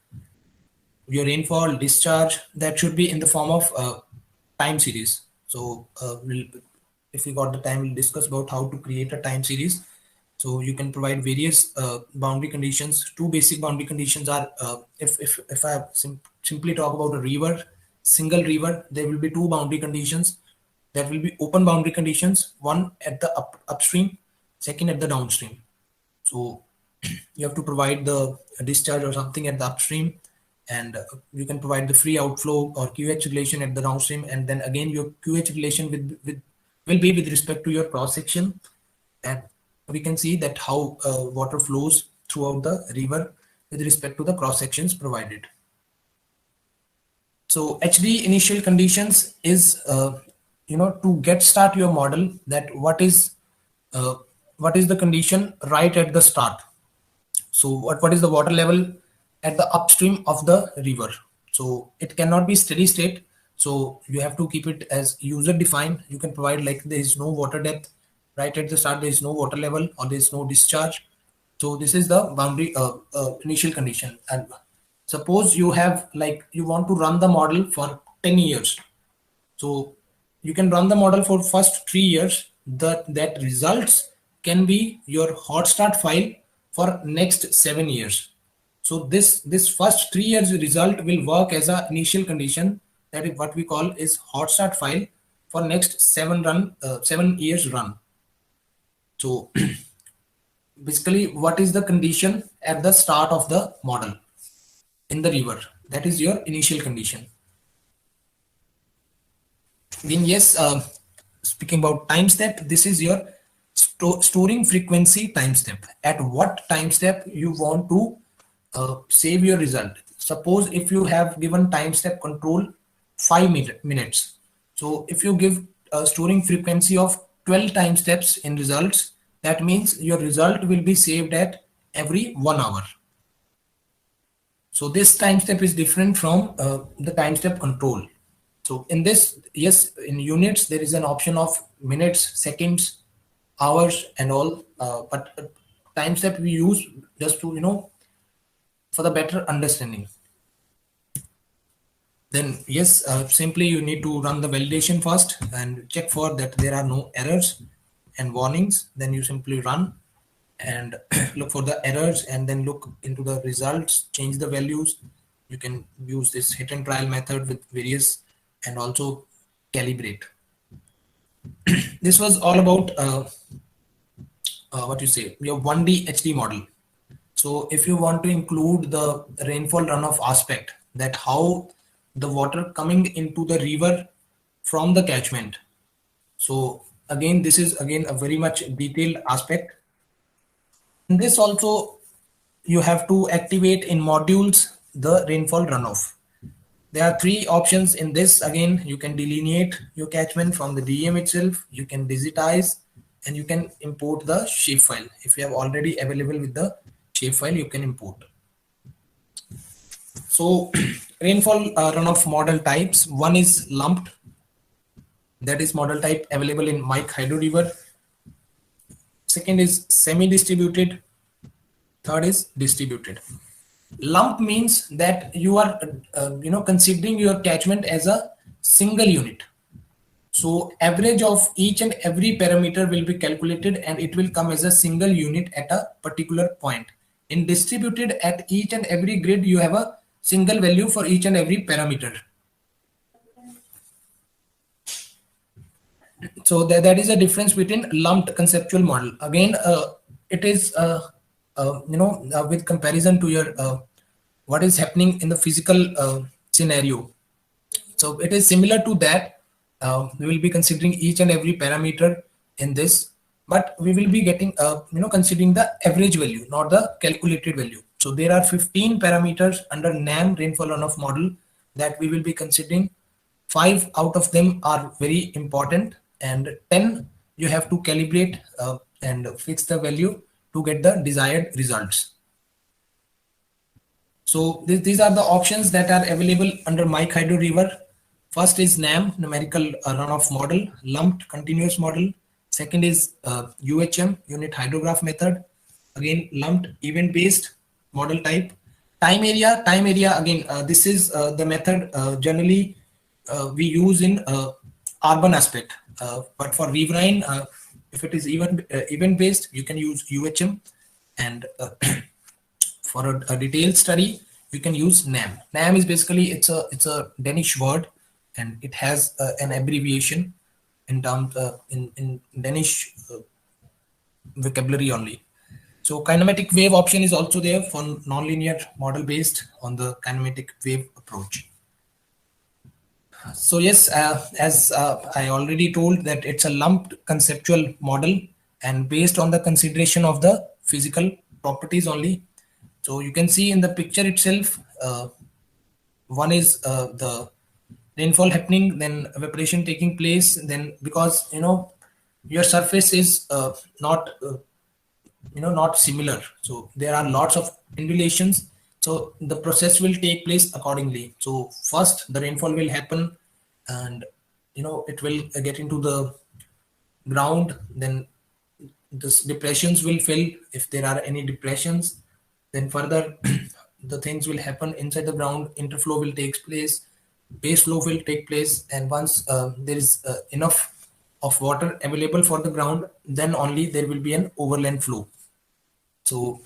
your rainfall discharge, that should be in the form of time series. So if we got the time, we'll discuss about how to create a time series. So you can provide various boundary conditions. Two basic boundary conditions are, if I simply talk about a river, single river, there will be two boundary conditions. That will be open boundary conditions, one at the upstream, second at the downstream. So you have to provide the discharge or something at the upstream, and you can provide the free outflow or QH relation at the downstream, and then again your QH relation will be with respect to your cross section, and we can see that how water flows throughout the river with respect to the cross sections provided. So HD initial conditions is to get start your model, that what is the condition right at the start. So what is the water level at the upstream of the river? So it cannot be steady state. So you have to keep it as user defined. You can provide like there is no water depth right at the start, there is no water level, or there is no discharge. So this is the boundary initial condition. And suppose you have you want to run the model for 10 years. So you can run the model for first 3 years. That results can be your hot start file for next 7 years. So this first 3 years result will work as an initial condition. That is what we call is hot start file for next 7 years run. So basically, what is the condition at the start of the model in the river? That is your initial condition. Then yes, speaking about time step, this is your storing frequency time step. At what time step you want to save your result? Suppose if you have given time step control 5 minutes. So if you give a storing frequency of 12 time steps in results, that means your result will be saved at every 1 hour. So this time step is different from the time step control. So in this, yes, in units, there is an option of minutes, seconds, hours, and all. But time step we use just to, for the better understanding. Then yes, simply you need to run the validation first and check for that there are no errors and warnings. Then you simply run and look for the errors, and then look into the results, change the values. You can use this hit and trial method with various, and also calibrate. This was all about your 1D HD model. So if you want to include the rainfall runoff aspect, that how the water coming into the river from the catchment. So again, this is again a very much detailed aspect. In this also, you have to activate in modules the rainfall runoff. There are 3 options in this. Again, you can delineate your catchment from the DEM itself, you can digitize, and you can import the shapefile. If you have already available with the shapefile, you can import. So rainfall runoff model types, one is lumped. That is model type available in Mike Hydro River. Second is semi-distributed. Third is distributed. Lump means that you are considering your catchment as a single unit. So average of each and every parameter will be calculated, and it will come as a single unit at a particular point. In distributed, at each and every grid you have a single value for each and every parameter. So that is a difference between lumped conceptual model. Again, it is with comparison to your what is happening in the physical scenario. So it is similar to that. We will be considering each and every parameter in this, but we will be getting considering the average value, not the calculated value. So there are 15 parameters under NAM rainfall runoff model that we will be considering. 5 out of them are very important, and 10 you have to calibrate and fix the value to get the desired results. So these are the options that are available under Mike Hydro River. First is NAM, numerical runoff model, lumped continuous model. Second is UHM, unit hydrograph method. Again, lumped event based. model type. Time area again, this is the method generally we use in urban aspect, but for riverine, if it is event based, you can use UHM, and for a detailed study you can use NAM. NAM is basically, it's a Danish word, and it has an abbreviation in terms in Danish vocabulary only. So kinematic wave option is also there for nonlinear model based on the kinematic wave approach. So yes, as I already told, that it's a lumped conceptual model and based on the consideration of the physical properties only. So you can see in the picture itself, one is the rainfall happening, then evaporation taking place, then because your surface is not similar, so there are lots of undulations, so the process will take place accordingly. So first the rainfall will happen, and it will get into the ground, then this depressions will fill if there are any depressions, then further the things will happen inside the ground, interflow will take place, base flow will take place, and once there is enough of water available for the ground, then only there will be an overland flow. So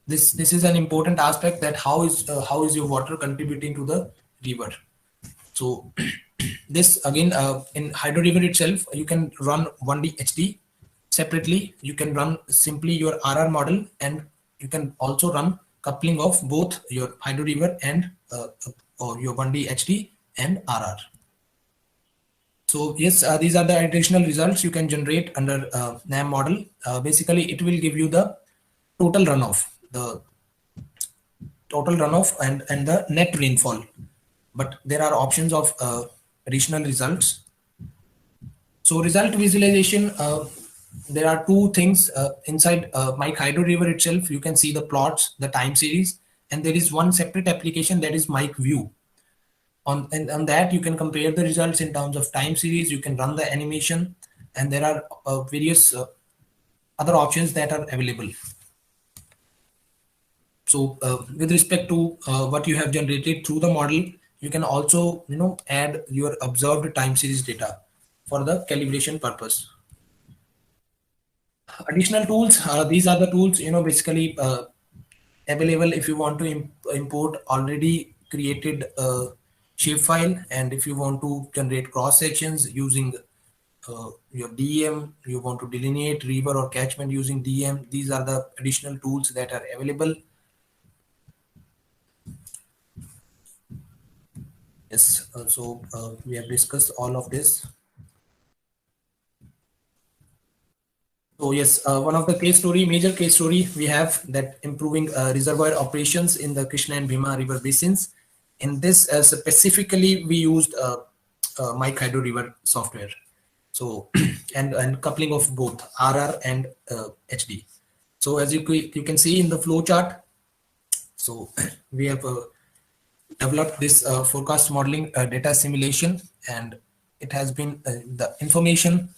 this is an important aspect, that how is your water contributing to the river. So this again, in Hydro River itself, you can run 1D HD separately. You can run simply your RR model, and you can also run coupling of both your Hydro River and or your 1D HD and RR. So yes, these are the additional results you can generate under NAM model. Basically, it will give you the total runoff, and the net rainfall. But there are options of additional results. So result visualization, there are two things inside Mike Hydro River itself. You can see the plots, the time series, and there is one separate application, that is Mike View. On that you can compare the results in terms of time series. You can run the animation, and there are various other options that are available. So with respect to what you have generated through the model, you can also add your observed time series data for the calibration purpose. Additional tools, these are the tools basically available if you want to import already created shapefile, and if you want to generate cross sections using your DEM, you want to delineate river or catchment using DEM, these are the additional tools that are available. Yes, so we have discussed all of this. So yes, one of the major case story we have, that improving reservoir operations in the Krishna and Bhima river basins. In this specifically, we used Mike Hydro River software. So and coupling of both RR and HD. So as you can see in the flow chart, so we have developed this forecast modeling data simulation, and it has been the information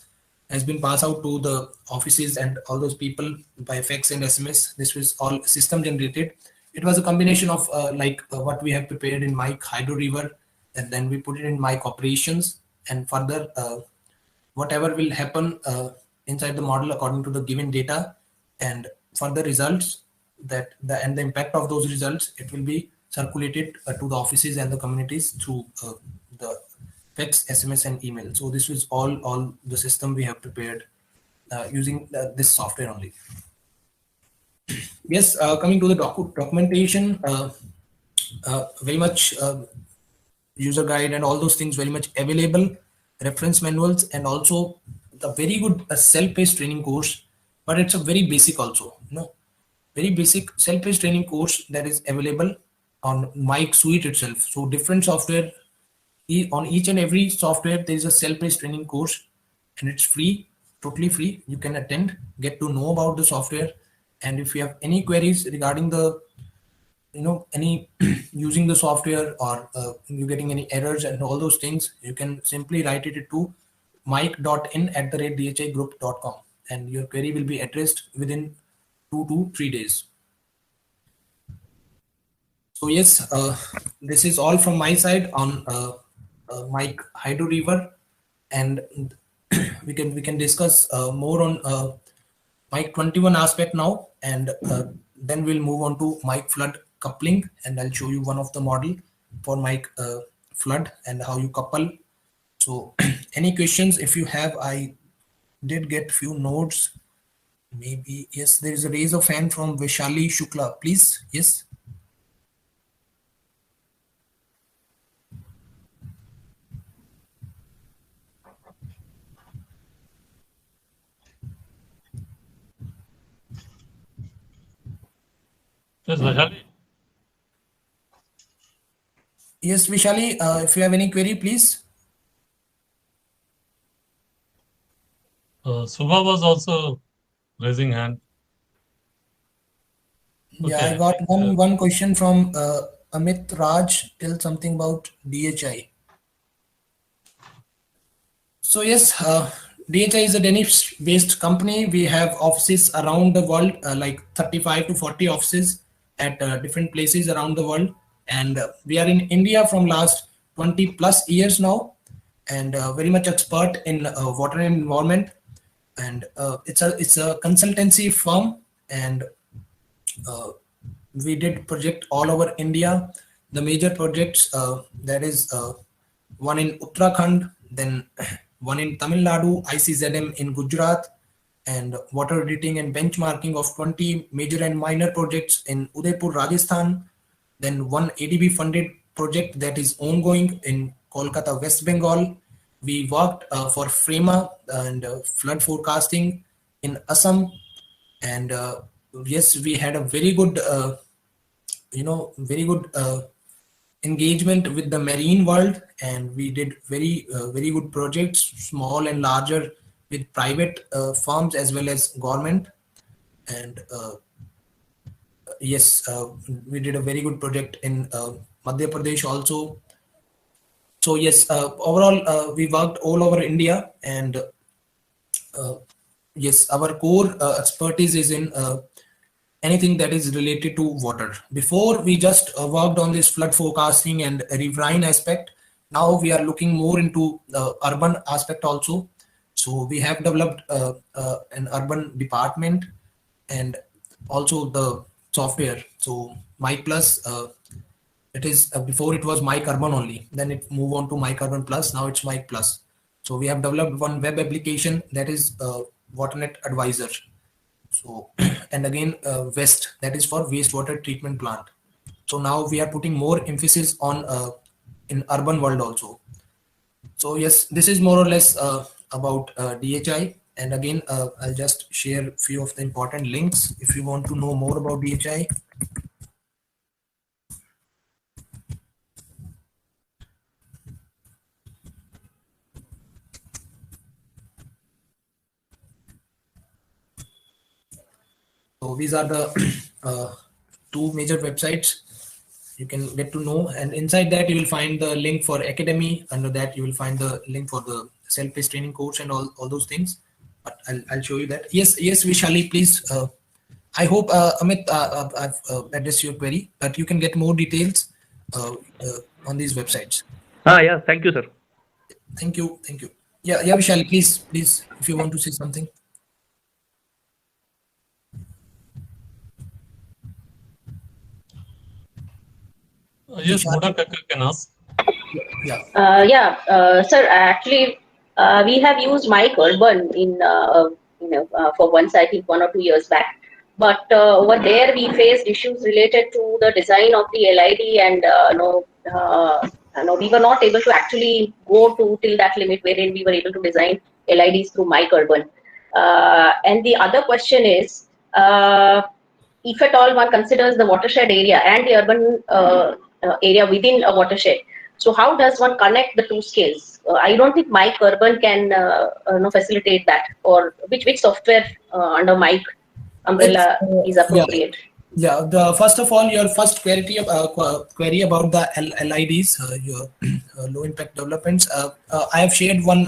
has been passed out to the offices and all those people by fax and SMS. This was all system generated. It was a combination of what we have prepared in Mike Hydro River, and then we put it in Mike operations, and further whatever will happen inside the model according to the given data, and further results that the impact of those results, it will be circulated to the offices and the communities through the fax, SMS, and email. So this is all the system we have prepared using this software only. Yes, coming to the documentation, very much user guide and all those things very much available, reference manuals, and also the very good self-paced training course. But it's a very basic also, very basic self-paced training course that is available on Mike Suite itself. So different software, on each and every software there is a self-paced training course, and it's free, totally free. You can attend, get to know about the software, and if you have any queries regarding the any using the software, or you getting any errors and all those things, you can simply write it to mike.in@dhigroup.com, and your query will be addressed within 2 to 3 days. So yes, this is all from my side on Mike Hydro River, and we can discuss more on Mike 21 aspect now, and then we'll move on to Mike flood coupling, and I'll show you one of the model for Mike flood and how you couple. So any questions if you have? I did get few notes. Maybe yes, there is a raise of hand from Vishali Shukla. Please, yes. Yes, Vaishali. Yes, Vishali, if you have any query, please. Subha was also raising hand. Yeah, Okay. I got one question from Amit Raj. Tell something about DHI. So yes, DHI is a Danish-based company. We have offices around the world, like 35 to 40 offices at different places around the world, and we are in India from last 20 plus years now, and very much expert in water and environment. And it's a consultancy firm, and uh, we did project all over India. The major projects, there is one in Uttarakhand, then one in Tamil Nadu, ICZM in Gujarat, and water auditing and benchmarking of 20 major and minor projects in Udaipur, Rajasthan. Then one ADB funded project that is ongoing in Kolkata, West Bengal. We worked for FREMA and flood forecasting in Assam, and yes, we had a very good very good engagement with the marine world, and we did very good projects, small and larger, with private firms as well as government. And yes, we did a very good project in Madhya Pradesh also. So yes, overall we worked all over India, and yes, our core expertise is in anything that is related to water. Before we just worked on this flood forecasting and riverine aspect. Now we are looking more into the urban aspect also. So we have developed an urban department, and also the software. So Mike Plus, it is before it was Mike Urban only. Then it moved on to Mike Urban Plus. Now it's Mike Plus. So we have developed one web application that is WaterNet Advisor. So, and again, West, that is for wastewater treatment plant. So now we are putting more emphasis on in urban world also. So yes, this is more or less about DHI. And again, I'll just share few of the important links if you want to know more about DHI. So these are the two major websites you can get to know, and inside that you will find the link for academy. Under that you will find the link for the self-paced training course and all those things. But I'll show you that. Yes, Vishali, please. I hope Amit, I've addressed your query, but you can get more details on these websites. Yeah, thank you, sir. Thank you. Yeah, Vishali, please, if you want to say something. Yes, Moda Kakkar can ask. Yeah. Sir, actually, we have used Mike Urban in for once, I think 1 or 2 years back. But over there, we faced issues related to the design of the LID, and we were not able to actually go to till that limit wherein we were able to design LIDs through Mike Urban. And the other question is, if at all one considers the watershed area and the urban area within a watershed, so how does one connect the two scales? I don't think Mike Urban can facilitate that, or which software under Mike umbrella is appropriate. Yeah. First of all, your first query about the LIDs, your low impact developments. I have shared one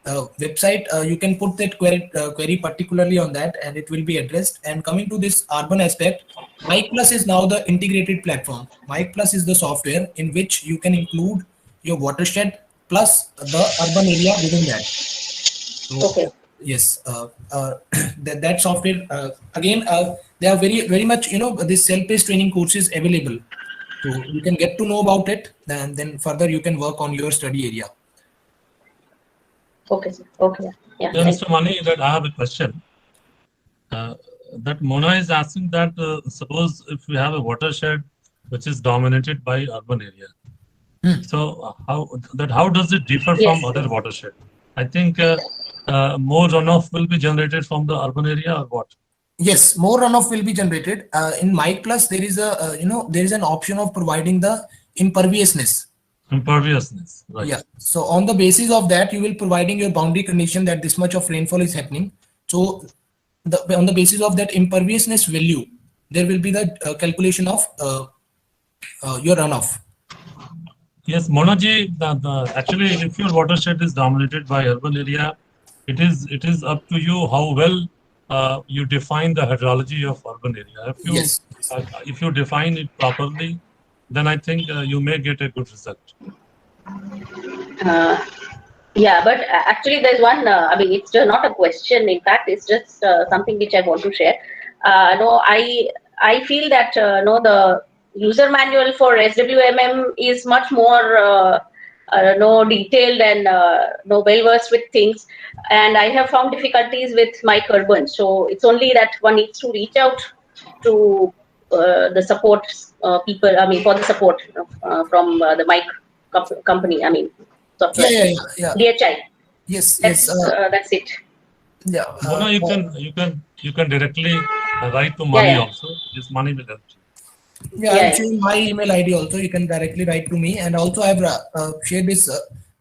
website, you can put that query particularly on that, and it will be addressed. And coming to this urban aspect, Mike Plus is now the integrated platform. Mike Plus is the software in which you can include your watershed plus the urban area within that. So, Okay. yes, that software again, they are very much, this self-paced training courses available. So you can get to know about it, and then further you can work on your study area. Okay, sir. Okay. Yeah. Yeah, Mr. Mani, that I have a question. That Mona is asking that suppose if we have a watershed which is dominated by urban area, so how does it differ Yes. from other watershed? I think more runoff will be generated from the urban area, or what? Yes, more runoff will be generated. In Mike Plus, there is there is an option of providing the imperviousness. Imperviousness, right? Yeah. So on the basis of that, you will providing your boundary condition that this much of rainfall is happening. So on the basis of that imperviousness value, there will be the calculation of your runoff. Yes, Monaji, actually, if your watershed is dominated by urban area, it is up to you how well you define the hydrology of urban area. Yes. If you define it properly, then I think you may get a good result. Yeah, but actually there's one, I mean, it's not a question. In fact, it's just something which I want to share. No, I feel that, no, the user manual for SWMM is much more, no, detailed and no, well-versed with things. And I have found difficulties with Mike Urban. So it's only that one needs to reach out to the support people, I mean, for the support from the Mike company, I mean, software. Yeah. DHI. Yes. That's it. Yeah. Mona, you can directly write to Mani also. This Mani will help you. Yeah, I'm sharing my email ID also. You can directly write to me, and also I've shared this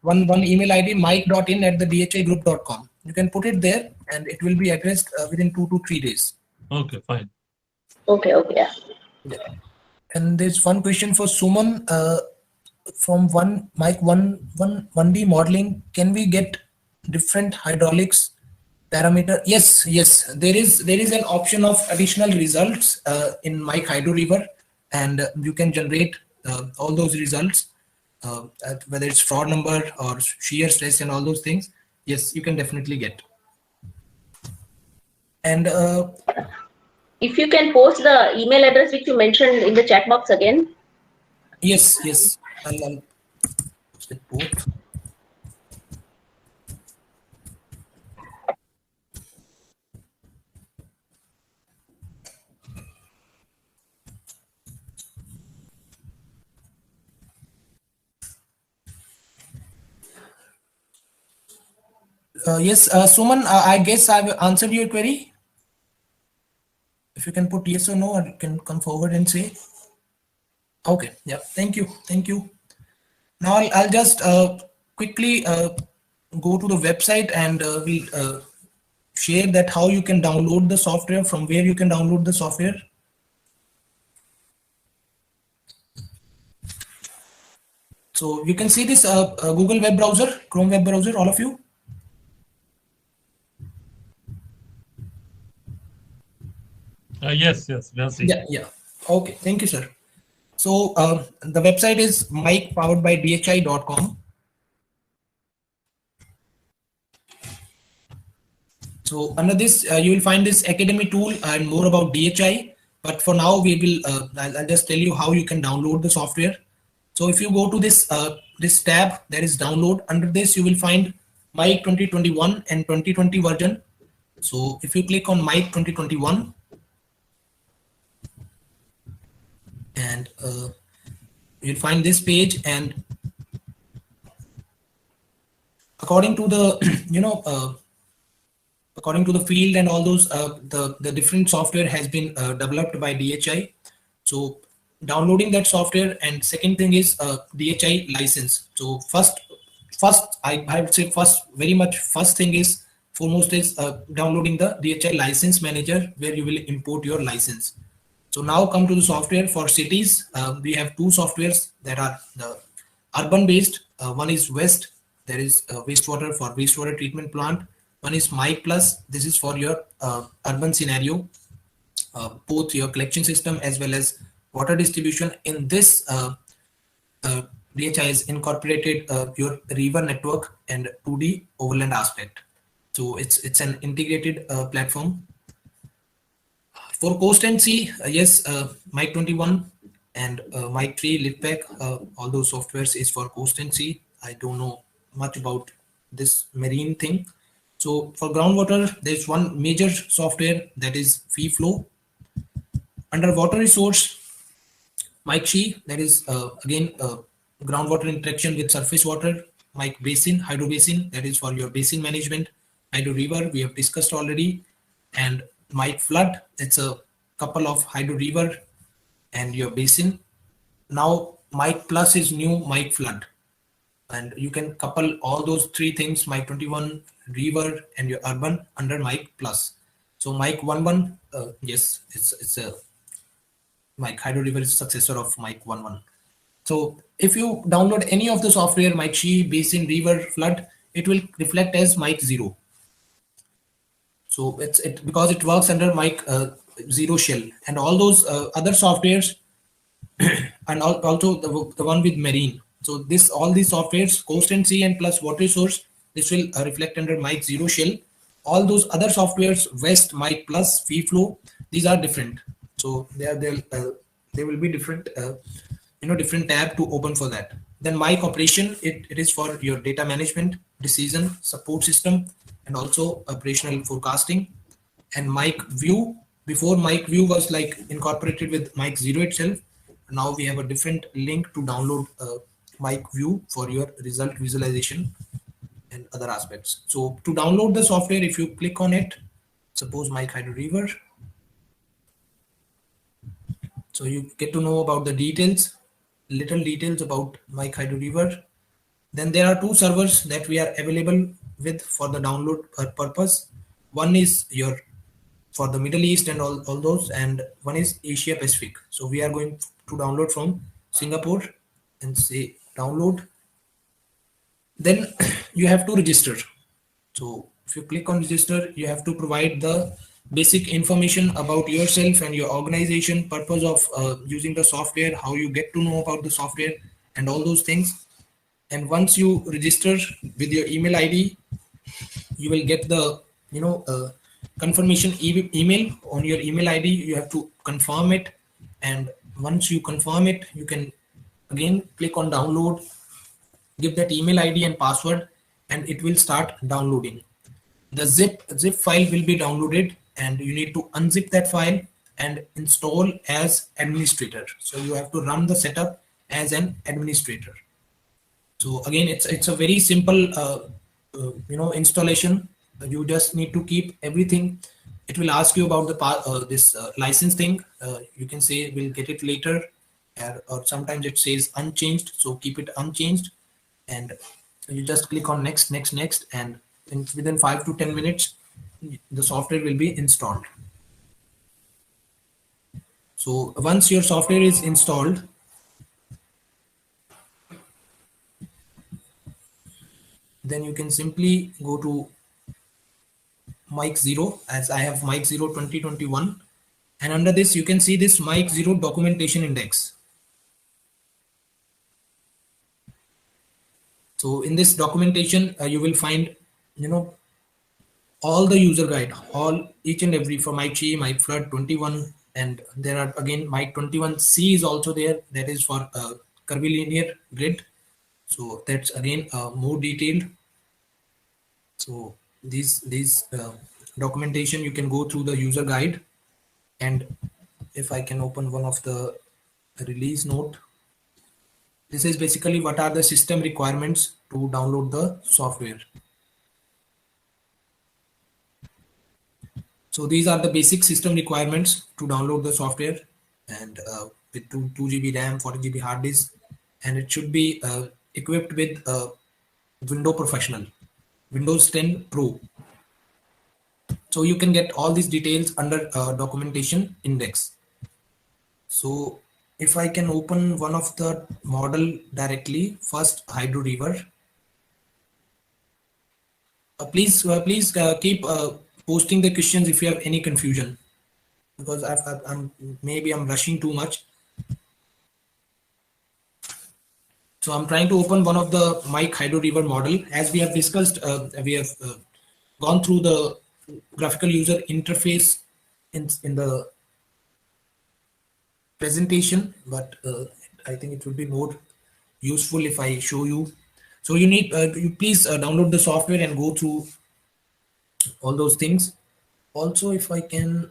one email ID, mike.in@dhigroup.com. You can put it there, and it will be addressed within 2 to 3 days. Okay, fine. Okay. Yeah. And there's one question for Suman from Mike 1D modeling. Can we get different hydraulics parameter? Yes. There is an option of additional results in Mike Hydro River, and you can generate all those results, whether it's fraud number or shear stress and all those things. Yes, you can definitely get. And if you can post the email address which you mentioned in the chat box again. Yes. I'll post it both. Yes, Suman, I guess I've answered your query. If you can put yes or no, or you can come forward and say. Okay, yeah, thank you. Now I'll just quickly go to the website, and we'll share that how you can download the software, from where you can download the software. So you can see this Google web browser, Chrome web browser, all of you. Yes, we are seeing. Yeah. Okay, thank you, sir. So the website is mike.poweredbydhi.com. So under this, you will find this Academy tool and more about DHI. But for now, we will. I'll just tell you how you can download the software. So if you go to this this tab, there is download. Under this, you will find Mike 2021 and 2020 version. So if you click on Mike 2021. And you'll find this page, and according to the according to the field and all those, the different software has been developed by DHI. So downloading that software, and second thing is DHI license. So first I would say first thing is foremost is downloading the DHI license manager, where you will import your license. So now come to the software for cities. We have two softwares that are the urban based. One is West, there is wastewater for wastewater treatment plant. One is Mike Plus. This is for your urban scenario, both your collection system as well as water distribution. In this DHI is incorporated your river network and 2D overland aspect. So it's an integrated platform. For Coast and Sea, yes, Mike 21 and Mike 3 LitPack, all those softwares is for Coast and Sea. I don't know much about this marine thing. So for groundwater, there's one major software that is FeeFlow. Under water resource, Mike She, that is again groundwater interaction with surface water. Mike Basin, Hydro Basin, that is for your basin management. Hydro River, we have discussed already. And Mike Flood, it's a couple of Hydro River and your basin. Now Mike Plus is new Mike Flood. And you can couple all those three things, Mike 21, River, and your urban under Mike Plus. So Mike 11, yes, it's a Mike Hydro River is successor of Mike 11. So if you download any of the software, Mike She, Basin, River, Flood, it will reflect as Mike 0. So it's because it works under Mike 0 shell, and all those other softwares, and also the one with marine. So this all these softwares, Coast and Sea and plus water resource, this will reflect under Mike 0 shell. All those other softwares, West, Mike Plus, FeeFlow, these are different. So they will be different, different tab to open for that. Then Mike Operation, it is for your data management, decision support system, and also operational forecasting. And Mike View, before Mike View was like incorporated with Mike 0 itself. Now we have a different link to download Mike View for your result visualization and other aspects. So to download the software, if you click on it, suppose Mike Hydro River. So you get to know about the details, little details about Mike Hydro River. Then there are two servers that we are available with for the download purpose. One is your for the Middle East and all those, and one is Asia Pacific. So we are going to download from Singapore and say download. Then you have to register. So if you click on register, you have to provide the basic information about yourself and your organization, purpose of using the software, how you get to know about the software and all those things. And once you register with your email ID, you will get the confirmation email on your email ID. You have to confirm it, and once you confirm it, you can again click on download, give that email ID and password, and it will start downloading. The zip file will be downloaded, and you need to unzip that file and install as administrator. So you have to run the setup as an administrator. So again, it's a very simple installation. You just need to keep everything. It will ask you about the this license thing. You can say we'll get it later, or sometimes it says unchanged. So keep it unchanged, and you just click on next, and within 5 to 10 minutes, the software will be installed. So once your software is installed, then you can simply go to Mike 0, as I have Mike 0 2021, and under this you can see this Mike 0 documentation index. So in this documentation, you will find all the user guide, each and every for Mike Chi, Mike Flood 21, and there are again Mike 21C is also there. That is for curvilinear grid. So that's again more detailed. So these documentation, you can go through the user guide, and if I can open one of the release note, this is basically what are the system requirements to download the software. So these are the basic system requirements to download the software, and with 2 GB RAM, 40 GB hard disk, and it should be equipped with Windows Professional, Windows 10 Pro. So you can get all these details under documentation index. So if I can open one of the model directly, first Hydro River. Please keep posting the questions if you have any confusion, because I'm rushing too much. So I'm trying to open one of the Mike Hydro River model. As we have discussed, we have gone through the graphical user interface in the presentation, but I think it would be more useful if I show you. So you please download the software and go through all those things. Also, if I can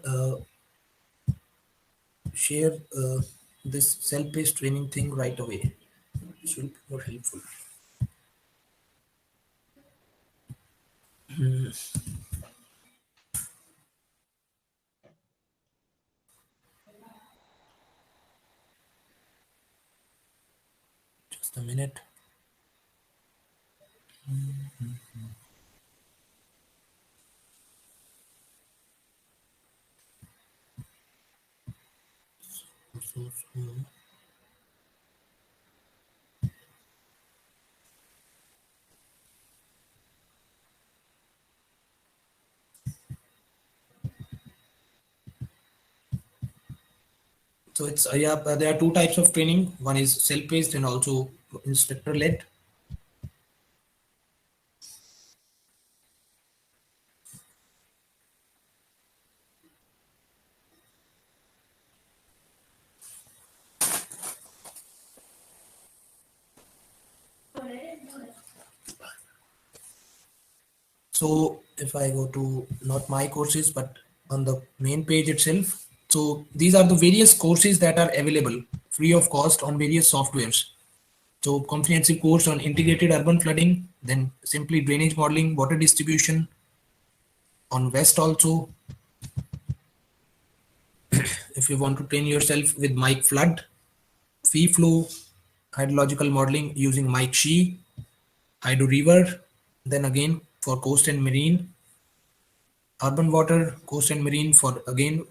share this self-paced training thing right away, it will be more helpful. Just a minute. So, so it's yeah, there are two types of training. One is self-paced and also instructor-led. So if I go to not my courses, but on the main page itself, so these are the various courses that are available free of cost on various softwares. So comprehensive course on integrated urban flooding, then simply drainage modeling, water distribution on West also. If you want to train yourself with Mike Flood, Fee Flow, hydrological modeling using Mike Shee, Hydro River, then again for coast and marine, urban water, coast and marine for again.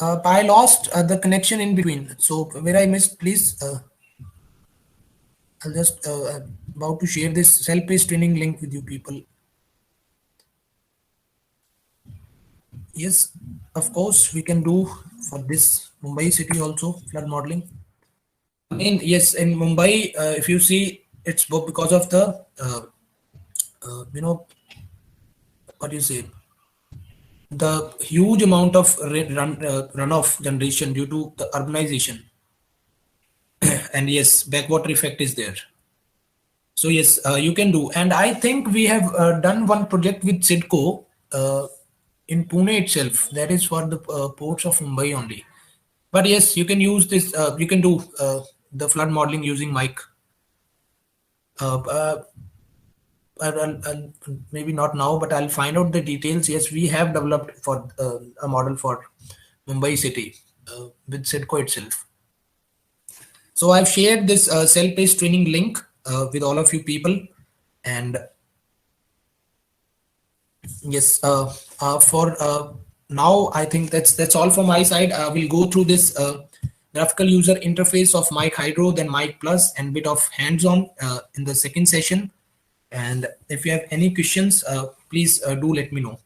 I lost the connection in between. So where I missed, please. I'll just about to share this self-paced training link with you people. Yes, of course we can do for this Mumbai city also flood modeling. I mean, yes, in Mumbai, if you see, it's because of the you know what do you say, the huge amount of runoff generation due to the urbanization, and yes, backwater effect is there. So yes, you can do, and I think we have done one project with Sidco in Pune itself. That is for the ports of Mumbai only. But yes, you can use this. You can do the flood modeling using Mike. Uh, uh, I'll maybe not now, but I'll find out the details. Yes, we have developed for a model for Mumbai city with Sidco itself. So I've shared this self-paced training link with all of you people, and yes, for now I think that's all from my side. We'll go through this graphical user interface of Mike Hydro, then Mike Plus, and bit of hands-on in the second session. And if you have any questions, please do let me know.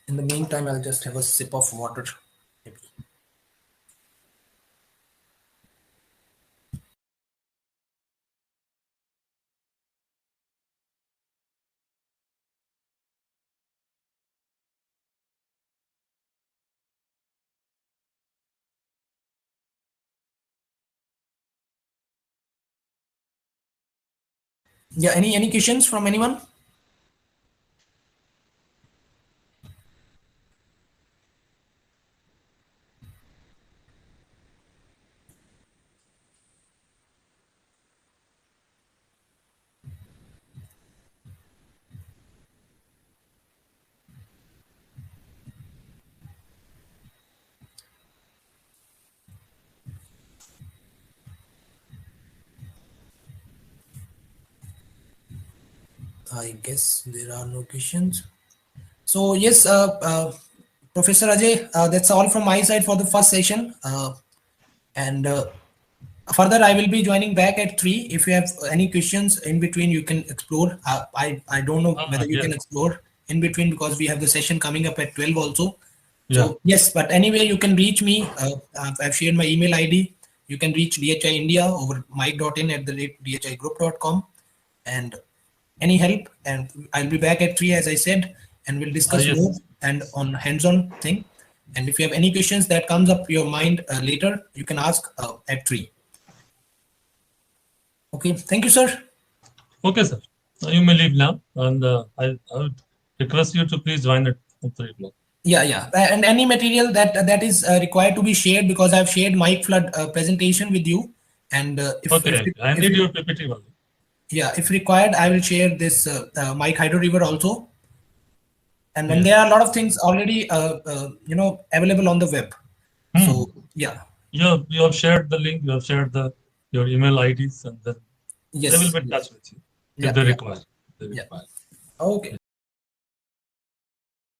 In the meantime, I'll just have a sip of water. Maybe. Yeah, any questions from anyone? I guess there are no questions. So yes, Professor Ajay, that's all from my side for the first session. And further, I will be joining back at 3. If you have any questions in between, you can explore. I don't know whether you Yeah. can explore in between because we have the session coming up at 12 also. Yeah. So yes, but anyway, you can reach me. I've shared my email ID. You can reach DHI India over mike.in@dhigroup.com. And any help, and I'll be back at 3 as I said, and we'll discuss Yes. more and on hands-on thing. And if you have any questions that comes up your mind later, you can ask at 3. Okay, thank you, sir. Okay, sir. You may leave now, and I would request you to please join at 3 o'clock. Yeah. And any material that is required to be shared, because I've shared Mike Flood presentation with you. And I need your PPT only. Yeah, if required, I will share this Mike Hydro River also. And then there are a lot of things already, available on the web. So yeah. You have shared the link. You have shared your email IDs, and then they will be in touch with you if they require. Okay.